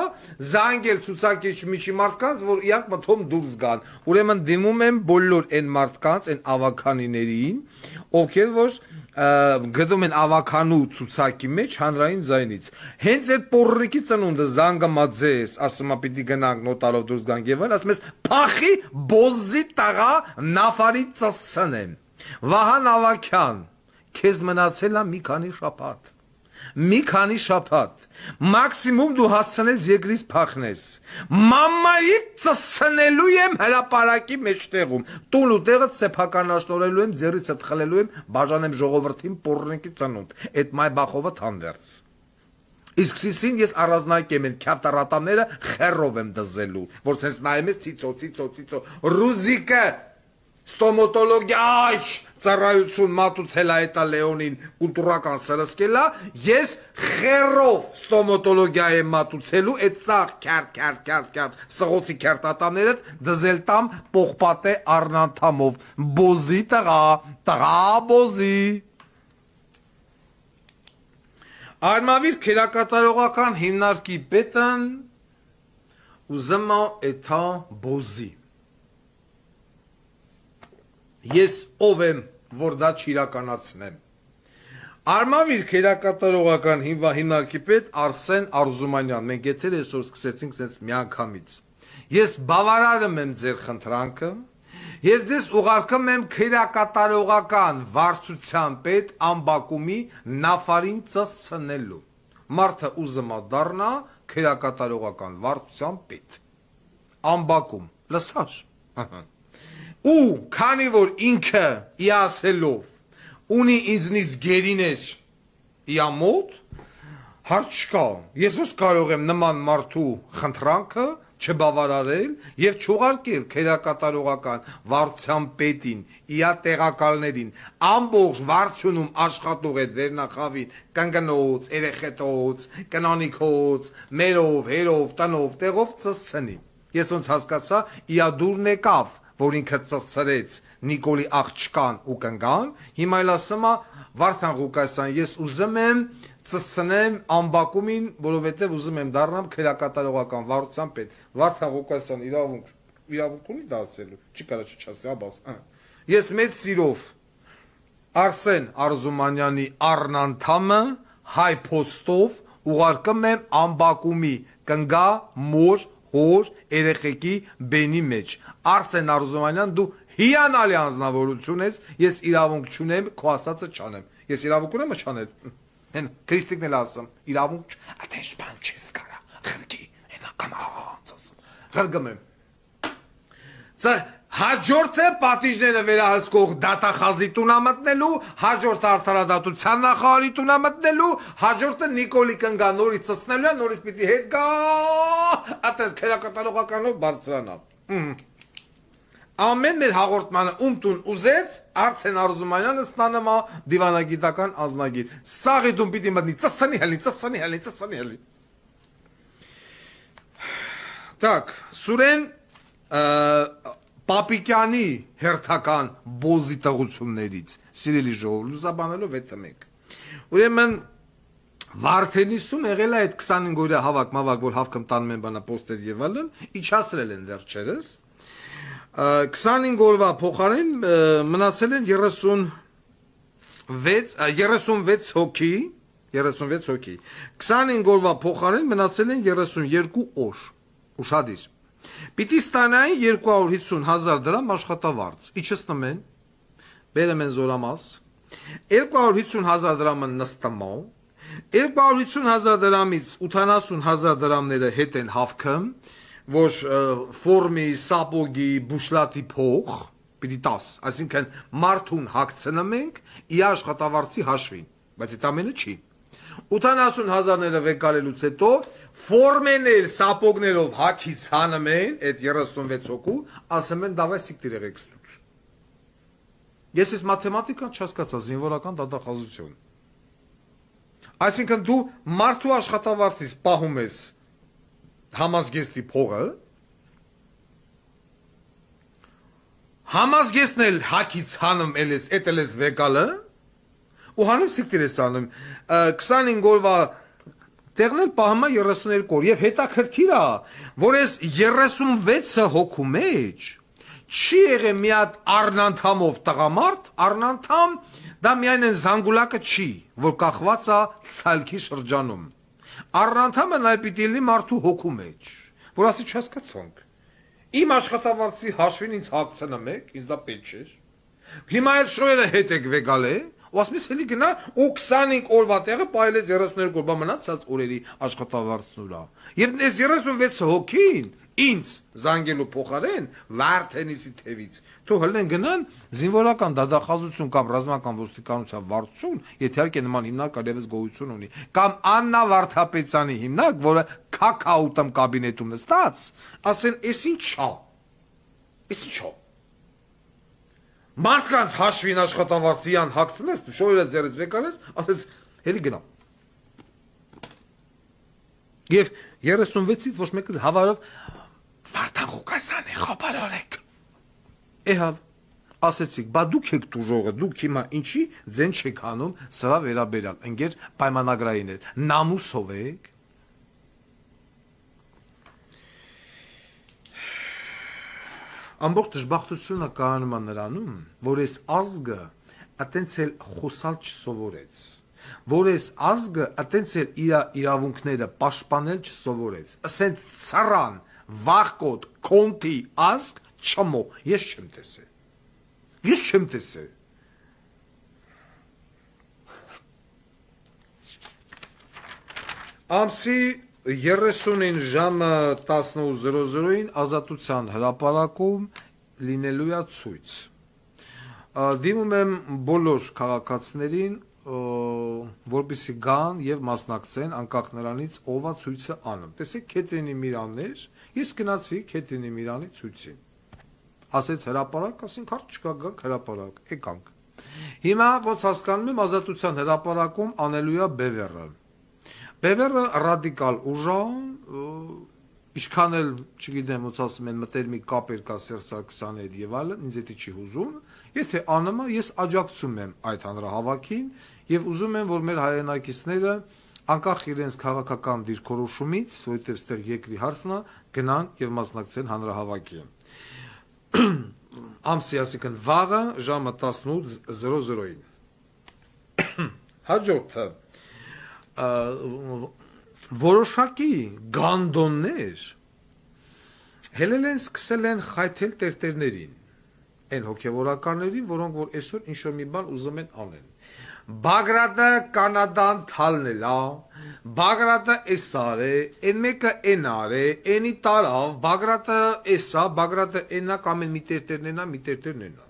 զանգել ցուցակիչ միջի մարդկանց, որ իակ մթում դուրս գան, ուրեմն դիմում եմ բոլոր են մարդկանց, են ավականիներին, ովքեր որ գտում են ավականու ցուցակի մեջ հանրային ձայնից, հենց այդ պորրիկի ծնունդը զանգամա ձեզ, ասում պիտի գնանք նոտարով դուրս գանք եւ այլ, ասում ես փախի բոզի տաղա նավարի ծսցնեմ, Վահան Ավակյան, քեզ մնացել է մի քանի շաբաթ, մաքսիմում դու հասցնես երկրից փախնես, մամայի ծսցնելու եմ հրապարակի մեջտեղում, տուն ու տեղը սեփականաշնորելու եմ, ձեռից խլելու եմ, բաժանեմ ժողովրդին պորնիկի ծնունդ, այդ մայ բախովը թանդերց։ Իսկ սիսին ես առանձնակեմ են քյավտարատաները խերով եմ դզելու, որ sense նայեմ ես ցիծո, ռուզիկը, ստոմատոլոգիա, ծառայություն մատուցել այտա Լեոնին կուլտուրական սրսկելա, ես խերով ստոմատոլոգիա եմ մատուցելու, այդ ծաղ քյարտ, սղոցի քյարտատաները դզել տամ պողպատե առնանդամով, բոզի տղա բոզի։ Արմավիր քերակատարողական հիմնարկի պետն ուզում էթա բոզի։ Ես ով եմ, որ դա չիրականացնեմ։ Արմավիր քերակատարողական հիմնարկի պետ Արսեն Արզումանյան, մենք եթեր այսօր սկսեցինք sense միանգամից։ Ես բավարարում եմ ձեր խնդրանքը եւ ձեզ ուղարկում եմ քերակատարողական վարչության պետ Ամբակումի նավարին ծսցնելու։ Մարդը ուզում է դառնա քերակատարողական վարչության պետ։ Ամբակում, լսար։ Ու քանի որ ինքը իասելով ունի ինձնից գերիներ իա մոտ, հարց չկա, ես ոս կարող եմ նման մարդու խնդրանքը չբավարարել եւ չուղարկել քերակատարողական վարչության պետին, իա տեղակալներին, ամբողջ վարչությունում աշխատող այդ վերնախավին, կնգնոց, երեխետոց, կնանիքոց, մերով, հերով, տնով, տեղով ծսցնի։ Ես ոնց հասկացա, իա դուրն եկավ, որ ինքը ծծրեց Նիկոլի աղջկան ու կնգան, հիմա էլ ասում է Վարդան Ղուկասյան, ես ուզում եմ ծծնեմ Ամբակումին, որովհետև ուզում եմ դառնամ քերակատարողական վարչության պետ։ Վարդան Ղուկասյան իրավունք ունի դա ասելու, չի կարա չասի, աբաս։ Ես մեծ սիրով Արսեն Արզումանյանի առնանդամը հայ փոստով ուղարկում եմ Ամբակումի կնգա մոր հոր երեխեքի բենի մեջ։ Արսեն Արզումանյան, դու հիանալի անձնավորություն ես, ես իրավունք չունեմ, քո ասածը չանեմ։ Ես իրավունք ունեմ չանել։ Հեն Քրիստիկն էլ ասում, իրավունք ատեշ բան չես կարա, խրկի, հենա կանանց ասում։ Խրգում եմ։ Հաջորդը պատիժները վերահսկող դատախազի տունա մտնելու, հաջորդը արդարադատության նախարարի տունա մտնելու, հաջորդը Նիկոլի կնգա նորից ծծնելու է, նորից պիտի հետ գա, ատես քերակատարողականով բարձրանա։ Ամեն մեր հաղորդմանը տուն ուզեց, Արսեն Արզումանյանը ստանամա դիվանագիտական անձնագիր։ Սաղի տուն պիտի մտնի, ծծնի հելի։ Так, Սուրեն Պապիկյանի հերթական բոզի տղություններից, սիրելի ժողովուրդ, լուսաբանելով այդ մեկ։ Ուրեմն Վարդենիսում եղել է այդ 25 օրյա հավաք, որ հավքում տանում են բանա պոստեր եւ այլն, իջացրել են վերջերս։ 25 օրվա փոխարեն մնացել են 36 հոգի, 25 օրվա փոխարեն մնացել են 32 օր, ուշադիր։ Պիտի ստանային 250,000 դրամ աշխատավարձ, իջեցնում են, բերում են զորամաս, 250,000 դրամը նստամա, 250,000 դրամից 80,000 դրամները հետ են հավքում, որ ֆորմի, սապոգի, բուշլատի փող, պիտի 10, այսինքն մարդուն հագցնում ենք ի աշխատավարձի հաշվին, բայց այդ ամենը չի։ 80,000-ները վեկալելուց հետո ֆորմեներ, սապոգներով հագից հանում են այդ 36 հոգու, ասում են դավայ սիկտիր եղեք ստուց։ Ես ես մաթեմատիկան չհասկացա, զինվորական դատախազություն։ Այսինքն դու մարդու աշխատավարձից պահում ես համազգեստի փողը, համազգեստն էլ հագից հանում էլես, էտ էլես վեկալը, ու հանում սիկտիր ես անում, 25 օրվա տեղն էլ պահում է 32 օր, և հետաքրքիր է, որ ես 36 հոգու մեջ չի եղե մի հատ առնանդամով տղամարդ, առնանդամ դա միայն են զանգուլակը չի, որ կախված է ցալքի շրջանում, առնանդամը նաև պիտի լինի մարդու հոգու մեջ, որ ասի չհասկացանք, իմ աշխատավարձի հաշվին ինձ հագցնում եք, ինձ դա պետք չէր, հիմա էլ շոյերը հետ եք վեկալ է, ու ասում ես հելի գնա ու 25 օրվա տեղը պահել ես 32 օրվա մնացած օրերի աշխատավարձն ուրա։ Եվ այս 36 հոգին ինձ զանգելու փոխարեն Վարդենիսի թևից թող հլեն գնան զինվորական դատախազություն կամ ռազմական ոստիկանության վարչություն, եթե իհարկե նման հիմնարկ այլևս գոյություն ունի, կամ Աննա Վարդապետյանի հիմնարկ, որը քաքաուտում կաբինետում նստած, ասեն, «Էս ինչա»։ Էս ինչա։ Մարդկանց հաշվին աշխատավարձիան հագցնես, շորերը ձերից վեկալես, ասես, հելի գնա։ Եվ 36-ից ոչ մեկը հավարով Վարդան Ղուկասյանի խոպարորեք։ Էհավ, ասեցիք, բա դուք եք տուժողը, դուք հիմա ինչի ձեն չեք անում սրա վերաբերյալ, ընկեր պայմանագրային էր, նամուսով եք։ Ամբողջ դժբախտությունը կայանում է նրանում, որ այս ազգը այտենց էլ խոսալ չսովորեց, որ այս ազգը այտենց էլ իր իրավունքները պաշտպանել չսովորեց, ասենց սարան, վախկոտ, կոնտի ազգ չմո, ես չեմ տեսել։ Ամսի 30-ին ժամը 18:00-ին Ազատության հրապարակում լինելու է ցույց։ Դիմում եմ բոլոր քաղաքացիներին, որպեսզի գան եւ մասնակցեն անկախ նրանից ով է ցույցը անում։ Տեսեք Քեթրինի Միրաններ, ես գնացի Քեթրինի Միրանի ցույցին։ Ասեց հրապարակ, ասենք հարց չկա, գանք հրապարակ, եկանք։ Հիմա ոնց հասկանում եմ Ազատության հրապարակում անելու է Բևերը։ Բևերը ռադիկալ ուժան, ինչքան էլ, չգիտեմ, ոնց ասում են, մտերմիկ կապեր կա Սերժ Սարգսյանի հետ եւ այլն, ինձ էդի չի հուզում, եթե անում է, ես աջակցում եմ այդ հանրահավաքին եւ ուզում եմ, որ մեր հայրենակիցները անկախ իրենց քաղաքական դիրքորոշումից, որովհետեւ ստեղ երկրի հարցն է, գնան եւ մասնակցեն հանրահավաքին։ Ամսի, այսինքն վաղը ժամը 18:00-ին։ Հաջորդը որոշակի գանդոններ հելել են սկսել են խայթել տերտերներին, այն հոգևորականներին, որոնք որ այսօր ինչ-որ մի բան ուզում են անեն։ Բագրատը Կանադան թալնել է, Բագրատը էսար է, են մեկը էնար է, էնի տարավ, Բագրատը էսա, Բագրատը էնա կամ են մի տերտերն էնա։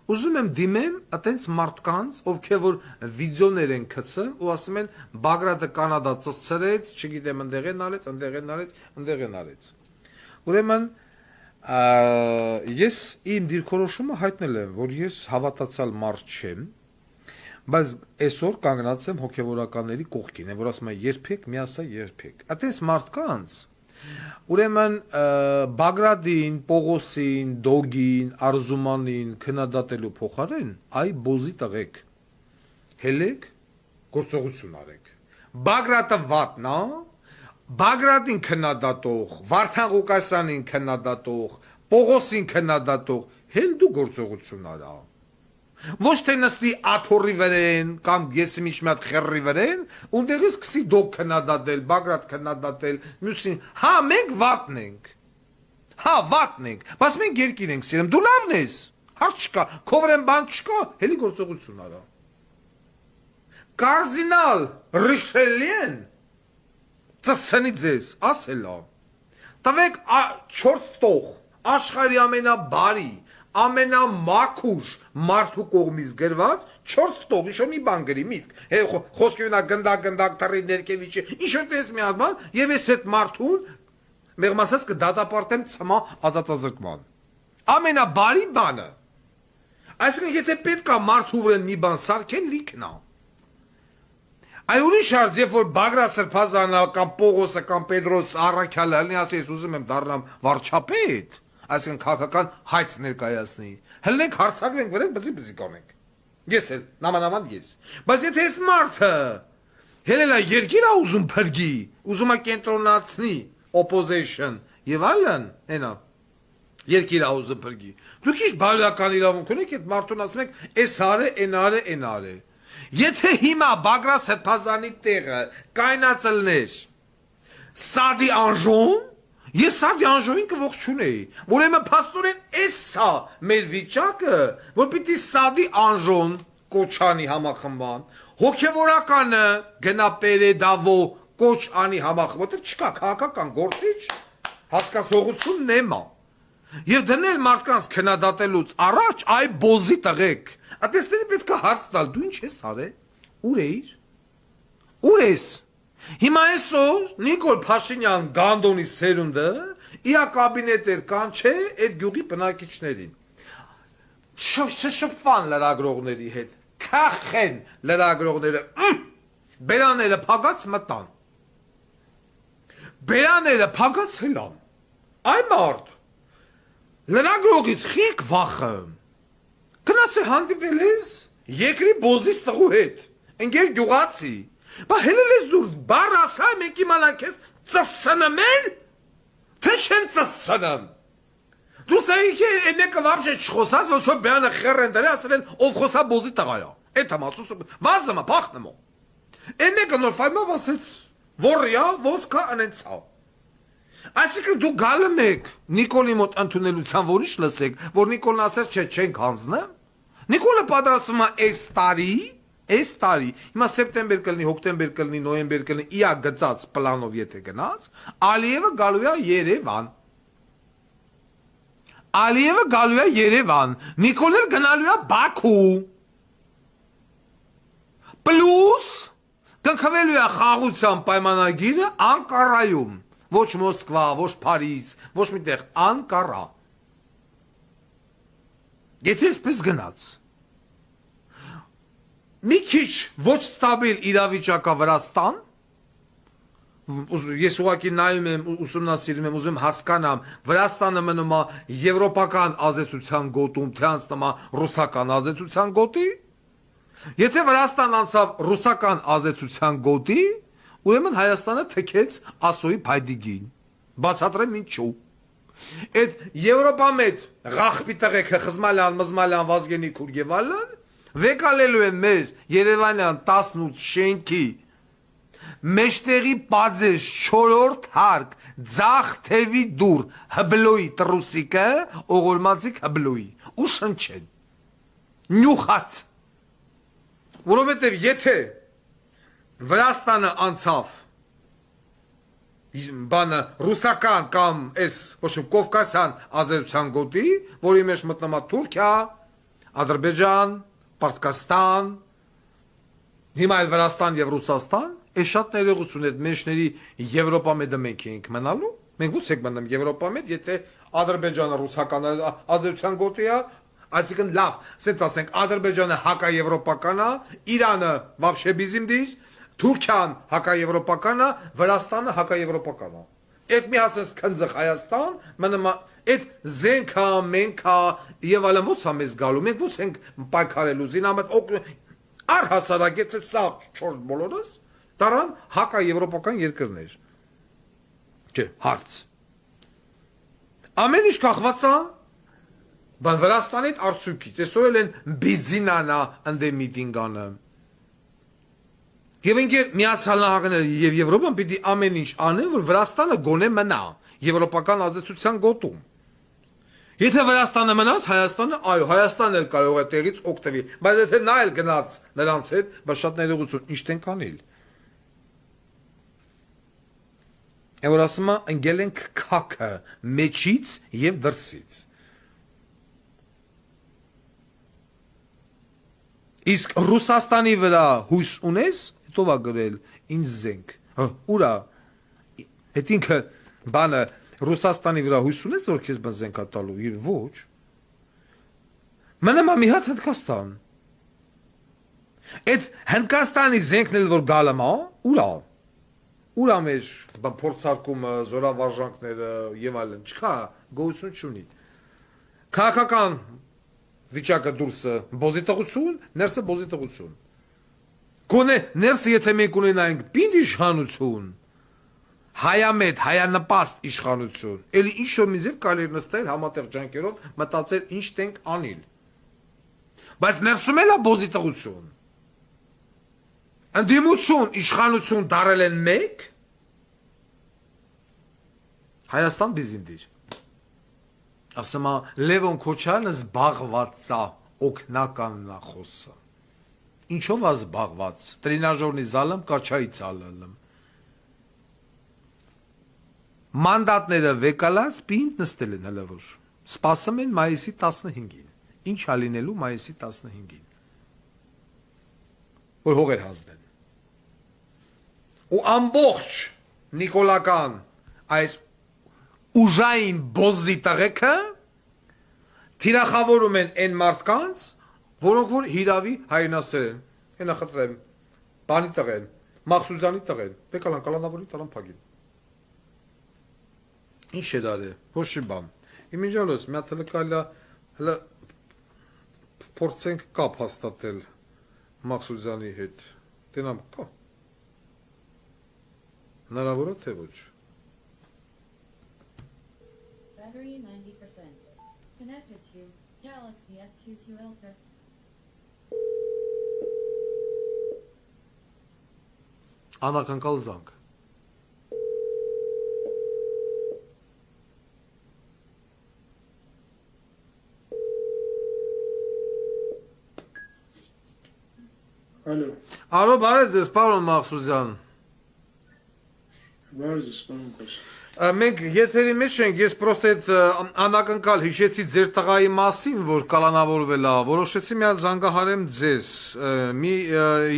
Ուզում եմ դիմեմ այտենց մարդկանց, ովքեր որ վիդեոներ են գցում ու ասում են Բագրատը Կանադա ծծրեց, չգիտեմ ընդեղ են արեց։ Ուրեմն ես իմ դիրքորոշումը հայտնել եմ, որ ես հավատացյալ մարդ չեմ, բայց այսօր կանգնած եմ հոգևորականների կողքին, որ ասում են երբեք միասա երբեք։ Այտենց մարդկանց ուրեմն Բագրատին, Պողոսին, Դոգին, Արզումանին քննադատելու փոխարեն այ բոզի տղեկ հելեք գործողություն արեք։ Բագրատը վատնա, Բագրատին քննադատող, Վարդան Ղուկասյանին քննադատող, Պողոսին քննադատող, հել դու գործողություն արա։ Ոչ թե նստի աթոռի վրեն կամ ես մի հատ խեռի վրեն, ունդեղից սկսի դոկ քննադատել, Բագրատ քննադատել, մյուսին, հա մենք վատն ենք։ Հա վատն ենք, բայց մենք երկիր ենք սիրում, դու լավն ես։ Հարց չկա, քո վրան բան չկա, հելի գործողություն արա։ Կարդինալ Ռիշելիեն ծսնի ձեզ, ասելա։ Տվեք 4 տող, աշխարհի ամենաբարի ամենամաքուր մարդու կողմից գրված 4 տող, ինչ մի բան գրի միտք։ Խոսքի ունա գնդակ թռի ներքևիչի, ինչ որտես մի հատ բան, եւ ես այդ մարդուն մեղմ ասած կդատապարտեմ ցմա ազատազրկման։ Ամենաբարի բանը։ Այսինքն եթե պետք է մարդու վրա մի բան սարքեն լիքնա։ Այ ուրիշ հարց, երբ որ Բագրատ Սրբազանը կամ Պողոսը կամ Պետրոս Առաքյալը լինի, ասի ես ուզում եմ դառնամ վարչապետ, այսինքն քաղաքական հայց ներկայացնի։ Հլնենք հարցակվենք վրենք, բզի կանենք։ Ես էլ, նամանավանդ ես։ Բայց եթե այս մարդը հելելա երկիր է ուզում փրկի, ուզում է կենտրոնացնի opposition եւ այլն, այնա երկիր է ուզում փրկի։ Դուք ինչ բարոյական իրավունք ունեք այդ մարդուն ասում եք, էս արե, այն արե։ Եթե հիմա Բագրատ Սրբազանի տեղը կայնացելներ Սադի Անժոն, ես Սադի Անժոին կողջունեի, ուրեմն փաստորեն էսա մեր վիճակը, որ պիտի Սադի Անժոն կոչանի համախմբան, հոգևորականը գնա Պերեդավո կոչանի համախմբան, դա չկա քաղաքական գործիչ, հասկացողություն նեմա։ Եվ դնել մարդկանց քննադատելուց առաջ այ բոզի տղեկ։ Այդտեսների պետք է հարց տալ, դու ինչ ես արել։ Ուր էիր։ Ուր ես։ Հիմա այսօր Նիկոլ Փաշինյան Գանդոնի սերունդը իր կաբինետեր կանչե այդ գյուղի բնակիչներին։ Շշփվան լրագրողների հետ, քախեն լրագրողները։ Բերաները փակած մտան։ Բերաները փակած հելան։ Այ մարդ լրագրողից խիք վախը։ Գնացի հանդիպել ես երկրի բոզիս տղու հետ, ընկեր գյուղացի, բա հելել ես դուր բար ասա մենք իմանանք ես ծսսնեմ էլ, թե չեմ ծսսնեմ։ Դու սայիք է նեկը վաբշե չխոսած, ոսո բյանը խեր են դրի ասել են ով խոսա բոզի տղայա, էտ համ ասուս, վազը մա պախնեմ ո։ Են նեկը նոր վայմով ասեց, որյա, ոնց կա անենցավ։ Այսինքն դու գալը մեկ Նիկոլի մոտ ընդունելության որիշ լսեք, որ Նիկոլն ասեր չէ չենք հանձնեմ։ Նիկոլը պատրաստվում է այս տարի, հիմա սեպտեմբեր կլինի, հոկտեմբեր կլինի, նոյեմբեր կլինի, իա գծած պլանով եթե գնաց, Ալիևը գալու է Երևան։ Ալիևը գալու է Երևան, Նիկոլը գնալու է Բաքու։ Պլյուս կնքվելու է խաղաղության պայմանագիրը Անկարայում։ Ոչ Մոսկվա, ոչ Փարիզ, ոչ միտեղ Անկարա։ Եթե այսպես գնաց։ Մի քիչ ոչ ստաբիլ իրավիճակա Վրաստան, ես ուղղակի նայում եմ, ուսումնասիրում եմ, ուզում եմ հասկանամ, Վրաստանը մնում է եվրոպական ազդեցության գոտում, թե անցնում է ռուսական ազդեցության գոտի։ Եթե Վրաստան անցավ ռուսական ազդեցության գոտի, ուրեմն Հայաստանը թքեց ասոյի փայդիգին, բացատրեմ ինչու։ Այդ Եվրոպա մեծ ղախպի տղեկը խզմալյան, մզմալյան, Վազգենի քուր եւ այլն, վեկալելու են մեր Երևանյան 18 շենքի մեջտեղի բազես 4-րդ հարկ ձախ թևի դուր հբլոյի տրուսիկը օղորմածիկ հբլոյի ու շնչեն նյուխած որովհետև եթե Վրաստանը անցավ բանը ռուսական կամ այս ոչ կովկասյան ազերության գոտի, որի մեջ մտնում է Թուրքիա, Ադրբեջան, Պարսկաստան, հիմա էլ Վրաստան եւ Ռուսաստան, այս շատ ներողություն է մեջների Եվրոպա մեդը մենք ենք մնալու, մենք ո՞ց ենք մնում Եվրոպա մեդ, եթե Ադրբեջանը ռուսական ազերության գոտի է, այսինքն լավ, ասենց ասենք Ադրբեջանը հակաեվրոպական է, Իրանը вообще բիզիմդիս, Թուրքիան հակաեվրոպական է, Վրաստանը հակաեվրոպական է։ Այդ մի հասած քնձը Հայաստան, մնում այդ զենքա, մենքա եւ այլն ո՞ց է մեզ գալու։ Մենք ո՞ց ենք պայքարելու զինամետ առհասարակ եթե սա 4 բոլորս դարան հակաեվրոպական երկրներ։ Չէ, հարց։ Ամեն ինչ կախված է բան Վրաստանի արդյունքից։ Այսօր էլ են բիզինանա ընդե միտինգանը։ Եվ ինքեր Միացյալ Նահանգները եւ Եվրոպան պիտի ամեն ինչ անեն, որ Վրաստանը գոնե մնա եվրոպական ազդեցության գոտում։ Եթե Վրաստանը մնաց, Հայաստանը, այո, Հայաստանն էլ կարող է տեղից օգտվի, բայց եթե նա էլ գնաց նրանց հետ, բայց շատ ներողություն, ինչ տենք անել։ Որ ասում է, ընկել ենք քաքը մեջից եւ դրսից։ Իսկ Ռուսաստանի վրա հույս ունես, հետո ա գրել ինձ զենք։ Ուրա։ Այդ ինքը բանը Ռուսաստանի վրա հույս ունես, որ քեզ բան զենք տալու, եւ ոչ։ Մնում է մի հատ Հնդկաստան։ Այդ Հնդկաստանի զենքն էլ որ գալում է, ուրա։ Ուրա մեջ փորձարկումը, զորավարժանքները եւ այլն չկա, գոյություն չունի։ Քաղաքական վիճակը դուրսը բոզիտողություն, ներսը բոզիտողություն։ Գոնե ներսը եթե մենք ունենայինք պինդ իշխանություն, հայամետ, հայանպաստ իշխանություն, էլի ինչ որ մի ձև կարելի նստել համատեղ ջանքերով մտածել ինչ տենք անել։ Բայց ներսում էլ է բոզիտողություն։ Ընդդիմություն, իշխանություն դարել են մեկ, Հայաստան բիզինդիր։ Ասում է Լևոն Քոչարյանը զբաղված է, օգնականն է խոսը։ Ինչով է զբաղված։ Տրենաժորնի զալում, կաչայի ցալալım։ Մանդատները վեկալած պինդ նստել են հələ որ։ Սպասում են մայիսի 15-ին։ Ինչ է լինելու մայիսի 15-ին։ Որ հողեր հանձնեն։ Ու ամբողջ նիկոլական այս ուժային բոզի տղեկը թիրախավորում են այն մարդկանց, որոնք որ հիրավի հայրենասեր են։ Հենա խտրեմ, բանի տղեն, Մախսուզյանի տղեն, բեկալան կալանավորի տարան փագին։ Ինչ է դարը, ոչ մի բան։ Իմիջալոս, մի հատ հլկալա հլը փորձենք կապ հաստատել Մախսուզյանի հետ։ Տենամ կա։ Հնարավոր է թե ոչ։ Battery 90%. Connected to Galaxy S22 Ultra. Անակնկալ զանգ։ Ալո, Ալո, բարև ձեզ, պարոն Մախսուզյան։ բարև ձեզ, պարոն Կոս։ Մենք եթերի մեջ ենք, ես պրոստը այդ անակնկալ հիշեցի ձեր տղայի մասին, որ կալանավորվել է, որոշեցի մի հատ զանգահարեմ ձեզ, մի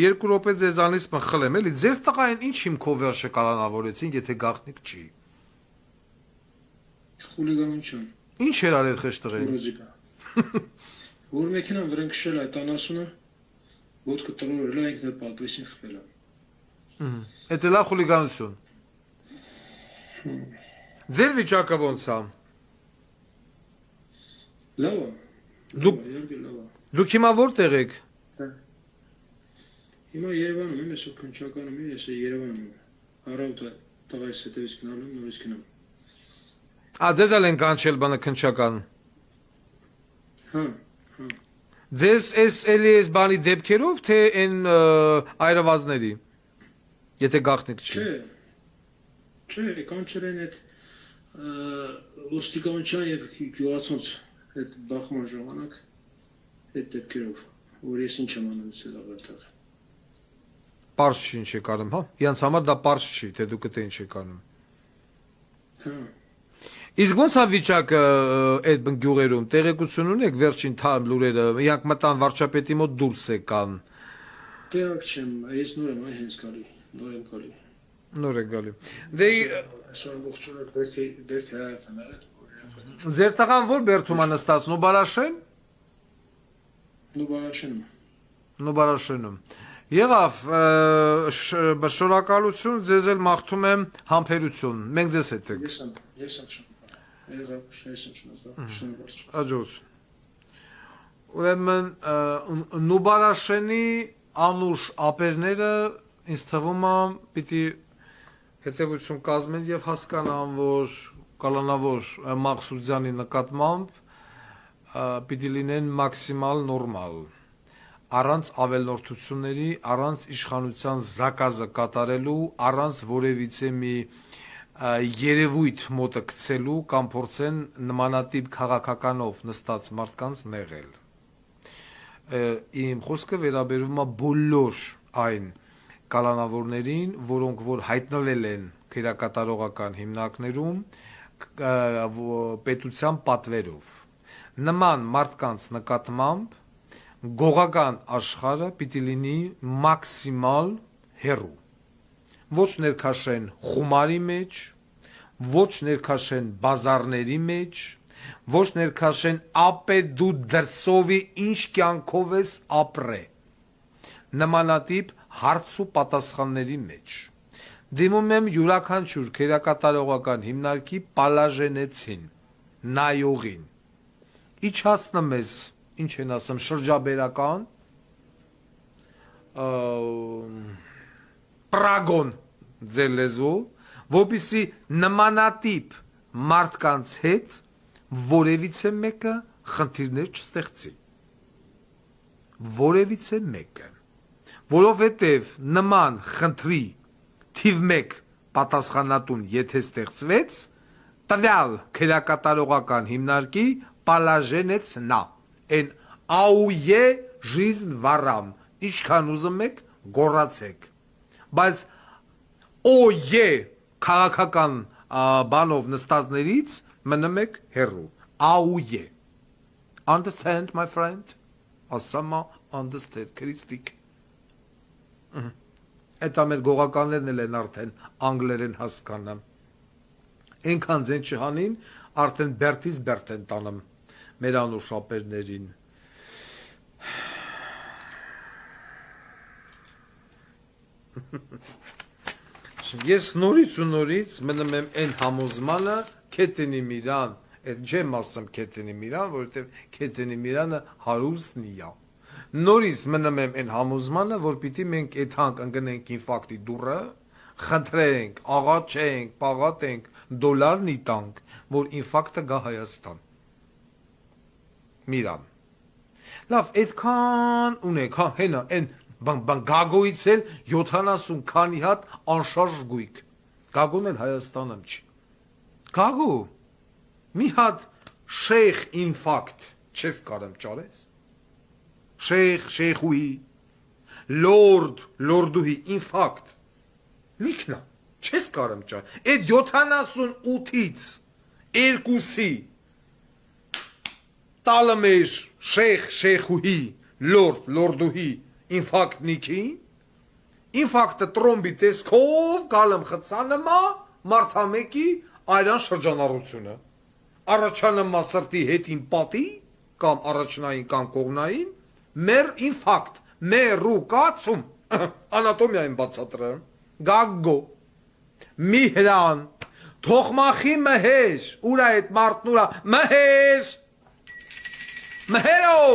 2 րոպե ձեզանից մխլեմ, էլի, ձեր տղային ինչ հիմքով վերջը կալանավորեցին, եթե գաղտնիք չի։ Խուլիգանություն, Ինչ էր արել խեշտղեն։ ռոզիկա։ Որ մեքենան վրան քշել այդ անասունը, ոտքը տրորել է ինքն էլ պատվեսին խփել է։ Էդ էլ է խուլիգանություն։ Ձեր վիճակը ոնց է։ Լավ է։ Դուք- Իհարկե լավ է։ Դուք հիմա որտեղ եք։ Հիմա Երևանում եմ, ես քնչականում եմ, ես Երևանում եմ։ Առավոտը տղայիս հետևից գնալու եմ, նորից գնամ։ Ձեզ էլ են կանչել բանը քնչական։ Հա, Ձեզ էլի էս բանի դեպքերով, թե այն այրվածների, եթե գաղտնիք չի։ չէ։ Չէ, կանչել են այդ ոստիկանության եւ գյուղացոնց այդ բախման ժամանակ այդ դեպքերով, որ ես ինչ եմ անում ցել ավարտած։ Պարզ չի ինչ եք անում, հա։ Իրանց համար դա պարզ չի, թե դուք դա ինչ եք անում։ Հա։ Իսկ ո՞նց է վիճակը այդ գյուղերում։ Տեղեկություն ունեք վերջին թարմ լուրերը, իրանք մտան վարչապետի մոտ դուրս եկան։ Տեղակ չեմ, ես նոր եմ այն հենց գալի, նոր եմ գալի։ Նոր է գալի։ Դե Այսօր ողջունել դեպք հայտանել այդ։ ձեր տղան ո՞ր բերդում է նստած, Նուբարաշեն։ Նուբարաշենում։ Եղավ, շնորհակալություն, ձեզ էլ մաղթում եմ համբերություն։ Մենք ձեզ հետ ենք։ Ես եմ շնորհակալ։ Եղավ, ես եմ շնորհակալ։ Աջոս։ Ուրեմն Նուբարաշենի անուշ ապերները ինձ թվում է պիտի հետևություն կազմեն եւ հասկանան, որ կալանավոր Մաղսուդյանի նկատմամբ պիտի լինեն մաքսիմալ նորմալ, առանց ավելորդությունների, առանց իշխանության զակազը կատարելու, առանց որևիցե մի երևույթ մոտը գցելու կամ փորձեն նմանատիպ քաղաքականով նստած մարդկանց նեղել։ Իմ խոսքը վերաբերում է բոլոր այն կալանավորներին, որոնք որ հայտնվել են քերակատարողական հիմնարկներում պետության պատվերով։ Նման մարդկանց նկատմամբ գողական աշխարհը պիտի լինի մաքսիմալ հեռու։ Ոչ ներքաշեն խումարի մեջ, ոչ ներքաշեն բազարների մեջ, ոչ ներքաշեն ապե դու դրսովի ինչ կյանքով ես ապրե։ Նմանատիպ հարց ու պատասխանների մեջ։ Դիմում եմ յուրաքանչյուր քերակատարողական հիմնարկի պալաժենեցին, նայողին։ Իջացնում ես, ինչ են ասում, շրջաբերական, պրագոն ձեր լեզվով, որպեսզի նմանատիպ մարդկանց հետ որևիցե մեկը խնդիրներ չստեղծի։ Որևիցե մեկը։ Որովհետև նման խնդրի թիվ 1 պատասխանատուն եթե ստեղծվեց, տվյալ քերակատարողական հիմնարկի պալաժենեց նա, են աուե ժիզն վարամ, ինչքան ուզում եք գոռացեք, բայց օե քաղաքական բանով նստածներից մնում եք հեռու, աուե, understand my friend, ասամա understand, քրիստիկ, Այդ ամեր գողականներն էլ են արդեն անգլերեն հասկանամ։ Ենքան ձեն չհանին, արդեն բերտից բերտ են տանում մեր անուշ ապերներին։ Ես նորից ու նորից մնում եմ են համոզմանը կետենի միրան, այդ չեմ ասում կետենի միրան, որովհետև կետենի միրանը հարուստնի է։ Նորից մնում եմ այն համոզմանը, որ պիտի մենք այդ հանք ընկնենք ինֆակտի դուրը, խնդրենք, աղաչենք, պաղատենք, դոլար նիտանք, որ ինֆակտը գա Հայաստան։ Միրան։ Լավ, այդքան ունենք, հա, հենա, այն գագոից էլ 70 քանի հատ անշարժ գույք։ Գագոն էլ Հայաստանում չի։ Գագո, մի հատ շեյխ ինֆակտ չես կարեմ ճարես։ Շեյխ, շեյխուհի, լորդ, լորդուհի, ինֆակտ, լիքնա, չես կարեմ ճար, այդ 78-ից երկուսի տալը մեր շեյխ, շեյխուհի, լորդ, լորդուհի, ինֆակտ նիքին, ինֆակտը տրոմբի տեսքով գալմ խծանմա մարդամեկի այրան շրջանառությունը, առաջանմա սրտի հետին պատի, կամ առաջնային կամ կողնային, մեր ինֆակտ, մեր ռուկացում, անատոմիային բացատրեմ, գագգո, միհրան, թողմախի մհեր, ուրա այդ մարդն ուրա, մհեր, մհերո,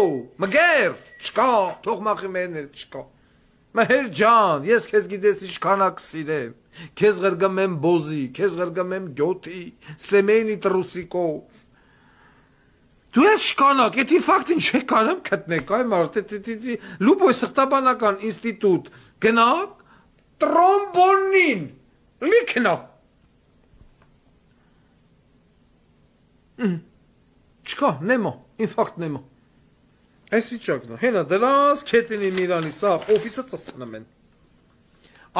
մգեր, չկա, թողմախի մերներ չկա, մհեր ջան, ես քեզ գիտես ինչքանակ սիրեմ, քեզ գրգեմ եմ բոզի, քեզ գրգեմ եմ գյոթի, սեմենի տրուսիկով, Դու ես շկանակ, այդ ինֆակտին չեք կարեմ կտնեք, այ մարդ, լուբոյ սրտաբանական ինստիտուտ, գնակ, տրոմբոնին, լիքնա։ Չկա, նեմա, ինֆակտ նեմա։ Այս վիճակն է, հենա դրած, կետինի միրանի, սաղ, օվիսը ծծնում են։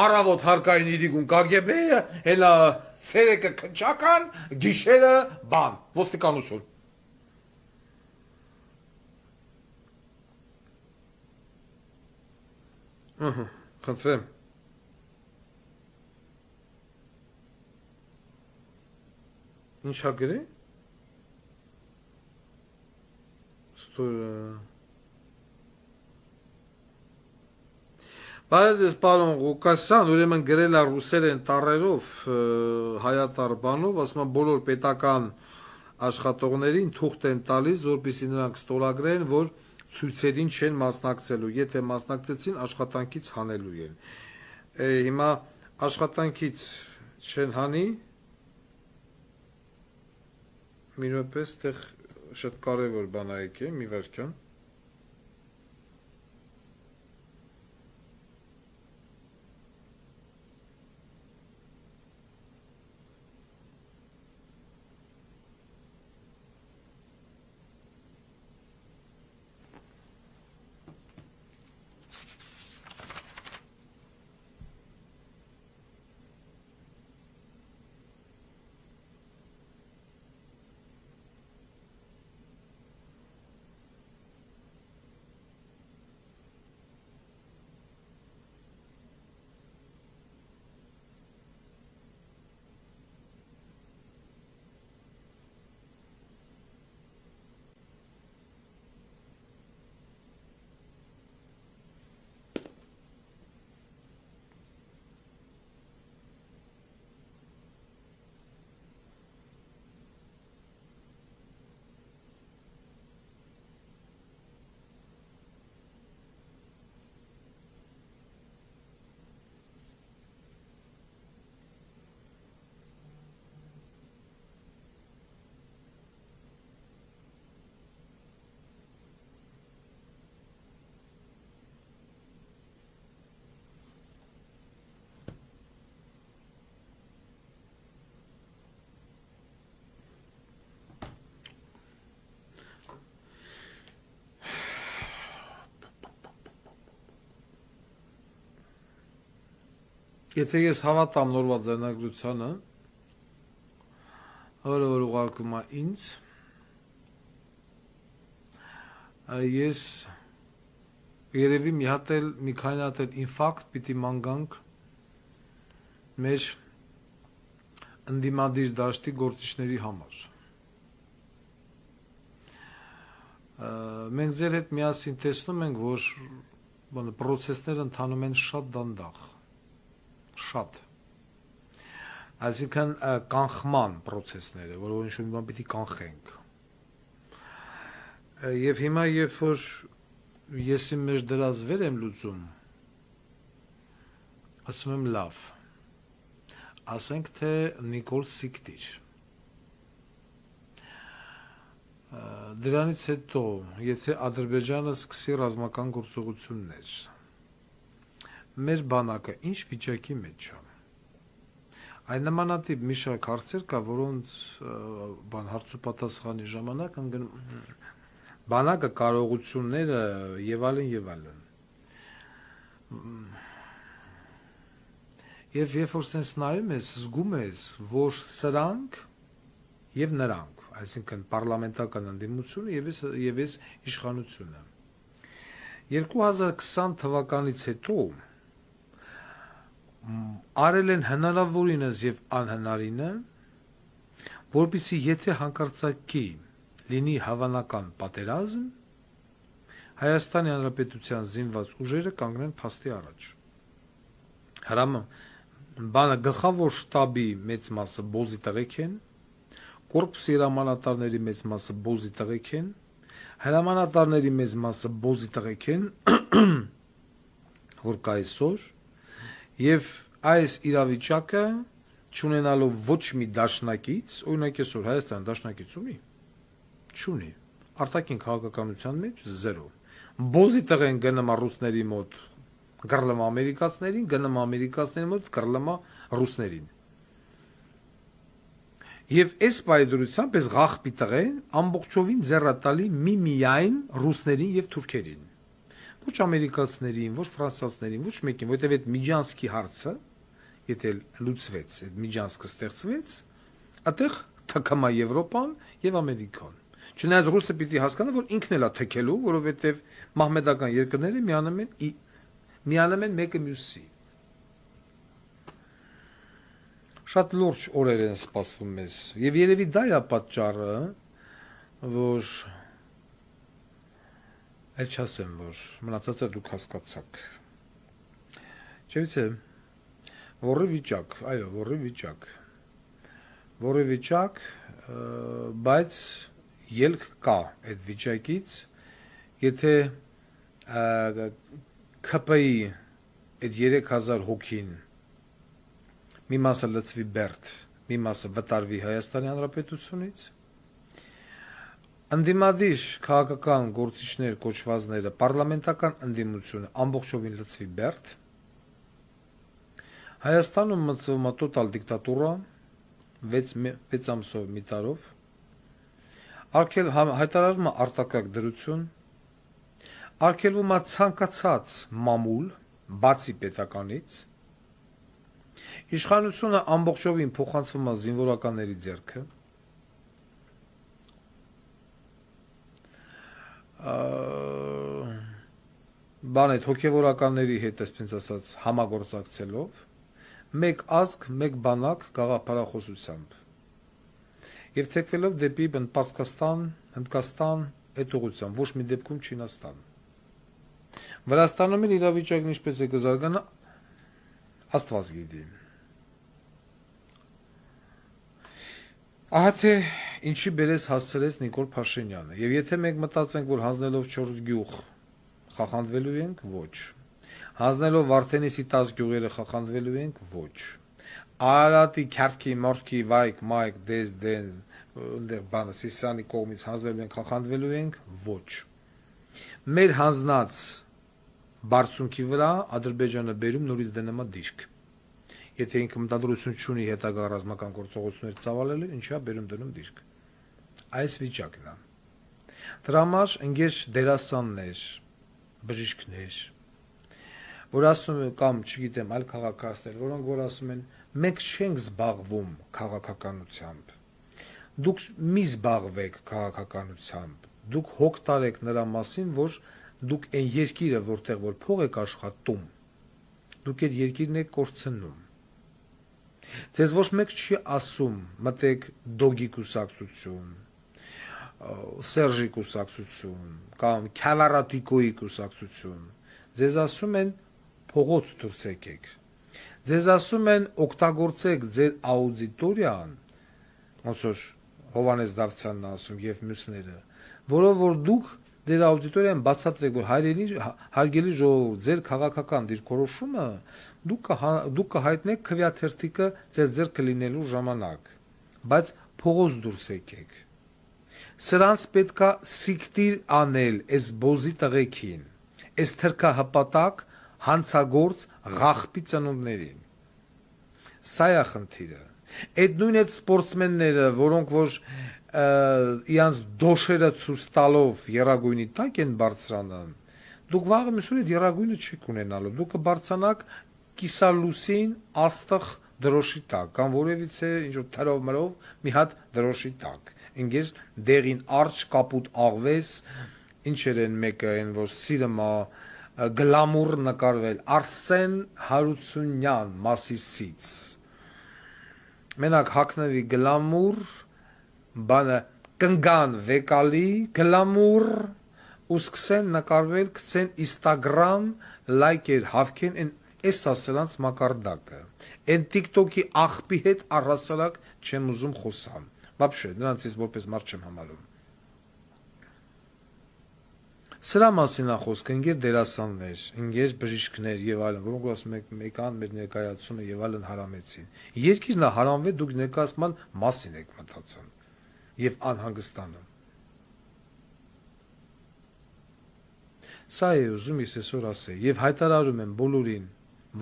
Առավոտ հարկային իրիգուն KGB-ը, հելա ցերեկը քնչական, գիշերը բան, ոստիկանություն։ Խնդրեմ։ Ինչա գրի։ Բայց ես պարոն Ղուկասյան, ուրեմն գրել է ռուսերեն տառերով, հայատար բանով, ասում եմ բոլոր պետական աշխատողներին թուղթ են տալիս, որպեսզի նրանք ստորագրեն, որ ցույցերին չեն մասնակցելու, եթե մասնակցեցին աշխատանքից հանելու են։ Հիմա աշխատանքից չեն հանի, մի րոպե, այդտեղ շատ կարևոր բան ա եկել, մի վայրկյան։ Եթե ես հավատամ նորվա ձեռնագրությանը, որը որ ուղարկում է ինձ, ես երևի մի քանի հատ էլ ինֆարկտ պիտի ման-գանք մեր ընդդիմադիր դաշտի գործիչների համար։ Մենք ձեր հետ միասին տեսնում ենք, որ պրոցեսները ընթանում են շատ դանդաղ, շատ, այսինքն կանխման պրոցեսները, որով ինչ-որ մի բան պիտի կանխենք։ Եվ հիմա, երբ որ ես իմ մեջ դրած վեր եմ լուծում, ասում եմ լավ, ասենք թե Նիկոլ Սիկտիր։ Դրանից հետո, եթե Ադրբեջանը սկսի ռազմական գործողություններ, մեր բանակը ինչ վիճակի մեջ է։ Այն նմանատիպ մի շարք հարցեր կա, որոնց հարցու պատասխանի ժամանակ բանակը կարողությունները եւ այլն եւ այլն։ Եվ երբ որ sense նայում ես, զգում ես, որ սրանք եւ նրանք, այսինքն պարլամենտական ընդդիմությունը եւ ես իշխանությունը 2020 թվականից հետո արել են հնարավորինս եւ անհնարինը, որպեսզի եթե հանկարծակի լինի հավանական պատերազմ, Հայաստանի Հանրապետության զինված ուժերը կանգնեն փաստի առաջ։ Բանը գլխավոր շտաբի մեծ մասը բոզի տղեկ են, կորպուսի հրամանատարների մեծ մասը բոզի տղեկ են, հրամանատարների մեծ մասը բոզի տղեկ են, որ կա այսօր, եւ այս իրավիճակը չունենալով ոչ մի դաշնակից, օրինակ այսօր Հայաստան դաշնակից ունի, չունի, արտաքին քաղաքականության մեջ 0, բոզի տղեն գնում է ռուսների մոտ, գրլում ամերիկացներին, գնում ամերիկացների մոտ, գրլում ռուսներին։ Եվ այս պայդրությամբ այս ղախպի տղեն ամբողջովին ձեռատալի միայն ռուսներին եւ թուրքերին, ոչ ամերիկացիներին, ոչ ֆրանսիացիներին, ոչ մեկին, որովհետև այդ Միջանսկի հարցը, եթե լուծվեց, այդ Միջանսկը ստեղծվեց, այդտեղ թքամա Եվրոպան եւ Ամերիկան։ Չնայած ռուսը պիտի հասկանա, որ ինքն էլ է թքելու, որովհետև մահմեդական երկրները միանում են մեկը մյուսի։ Շատ լուրջ օրեր են սպասվում մեզ, եւ երևի դա է պատճառը, որ այլ չասեմ, որ մնացածը դուք հասկացաք։ Չէ՞, որի վիճակ, այո, որի վիճակ, բայց ելք կա այդ վիճակից, եթե ԿՊ-ի այդ 3000 հոգին մի մասը լծվի Բերդ, մի մասը վտարվի Հայաստանի Հանրապետությունից, ընդդիմադիր քաղաքական գործիչներ կոչվածները պարլամենտական ընդդիմությունը ամբողջովին լծվի Բերդ, Հայաստանում մտցվում է տոտալ դիկտատուրա 6 ամսով մի տարով, հայտարարվում է արտակարգ դրություն, արգելվում է ցանկացած մամուլ, բացի պետականից, իշխանությունը ամբողջովին փոխանցվում է զինվորականների ձեռքը, բան այդ հոգևորականների հետ, այսպես ասած, համագործակցելով, մեկ ազգ, մեկ բանակ գաղափարախոսությամբ եւ թեքվելով դեպի Պարսկաստան, Հնդկաստան, այդ ուղղությամբ, ոչ մի դեպքում Չինաստան։ Վրաստանում էլ իրավիճակն ինչպես է կզարգանա, Աստված գիտի։ Ահա թե ինչի բերես հասցրեց Նիկոլ Փաշինյանը, եւ եթե մենք մտածենք, որ հանձնելով 4 գյուղ խախանվելու ենք, ոչ։ Հանձնելով Վարդենիսի 10 գյուղերը խախանվելու ենք, ոչ։ Արարատի, Քյարթքի, Մորթքի, Վայք, Մայք, Դեն, այնտեղ բանը Սիսիանի կողմից հանձնելու ենք, խախանվելու ենք, ոչ։ Մեր հանձնած բարձունքի վրա Ադրբեջանը բերում նորից դնում է դիրք։ Եթե ինքը մտադրություն չունի հետագա ռազմական գործողություններ ծավալելու, ինչա բերում դնում դիրք։ Այս վիճակն է։ Դրա համար ընկեր դերասաններ, բժիշկներ, որ ասում են կամ, չգիտեմ, այլ քաղաքացիներ, որոնք որ ասում են, մենք չենք զբաղվում քաղաքականությամբ։ Դուք մի զբաղվեք քաղաքականությամբ։ Դուք հոգ տարեք նրա մասին, որ դուք այն երկիրը, որտեղ որ փող եք աշխատում, դուք այդ երկիրն եք կորցնում։ Ձեզ ոչ մեկ չի ասում, մտեք դոգի կուսակցություն, Սերժի կուսակցություն, կամ Քավարատիկոյի կուսակցություն։ Ձեզ ասում են փողոց դուրս եկեք։ Ձեզ ասում են օգտագործեք ձեր աուդիտորիան, ոնց որ Հովանես Դավթյանն ասում եւ մյուսները, որով որ դուք ձեր աուդիտորիան բացատրեք, որ հարգելի ժողովուրդ, ձեր քաղաքական դիրքորոշումը դուք կհայտնեք քվեաթերթիկը ձեր ձեռքը լինելու ժամանակ, բայց փողոց դուրս եկեք։ Սրանց պետքա սիկտիր անել այս բոզի տղեկին, այս թրքահպատակ հանցագործ ղախպի ծնունդներին։ Սա է խնդիրը։ Այդ նույն այդ սպորտսմենները, որոնք որ իրանց դոշերը ցույց տալով երագույնի տակ են բարձրանում, դուք վաղը միսուր այդ երագույնը չեք ունենալու, դուք կբարձրանաք կիսալուսին աստղ դրոշի տակ, կամ որևիցե ինչ-որ թրով մրով մի հատ դրոշի տակ, ինգեր դեղին արջ կապուտ աղվես, ինչեր են մեկը են, որ սիրմա գլամուր նկարվել, Արսեն Հարությունյան Մասիսից, մենակ հակնվի գլամուր, բանը կնգան վեկալի, գլամուր, ու սկսեն նկարվել, կցեն Instagram, լայքեր հավքեն, այս ասրանց մակարդակը, են TikTok-ի աղբի հետ առհասարակ չեմ ուզում խոսամ, բաբշե, նրանցից որպես մարդ չեմ համարում։ Սրա մասին է խոսքը, ընկեր դերասաններ, ընկեր բժիշկներ եւ այլն, որոնք ասում են մեկան մեր ներկայացումը եւ այլն հարամեցին։ Երկիրն է հարամվել, դուք ներկայացման մասին եք մտածում եւ անհանգստանում։ Սա է ուզում ես այսօր ասել եւ հայտարարում եմ բոլորին,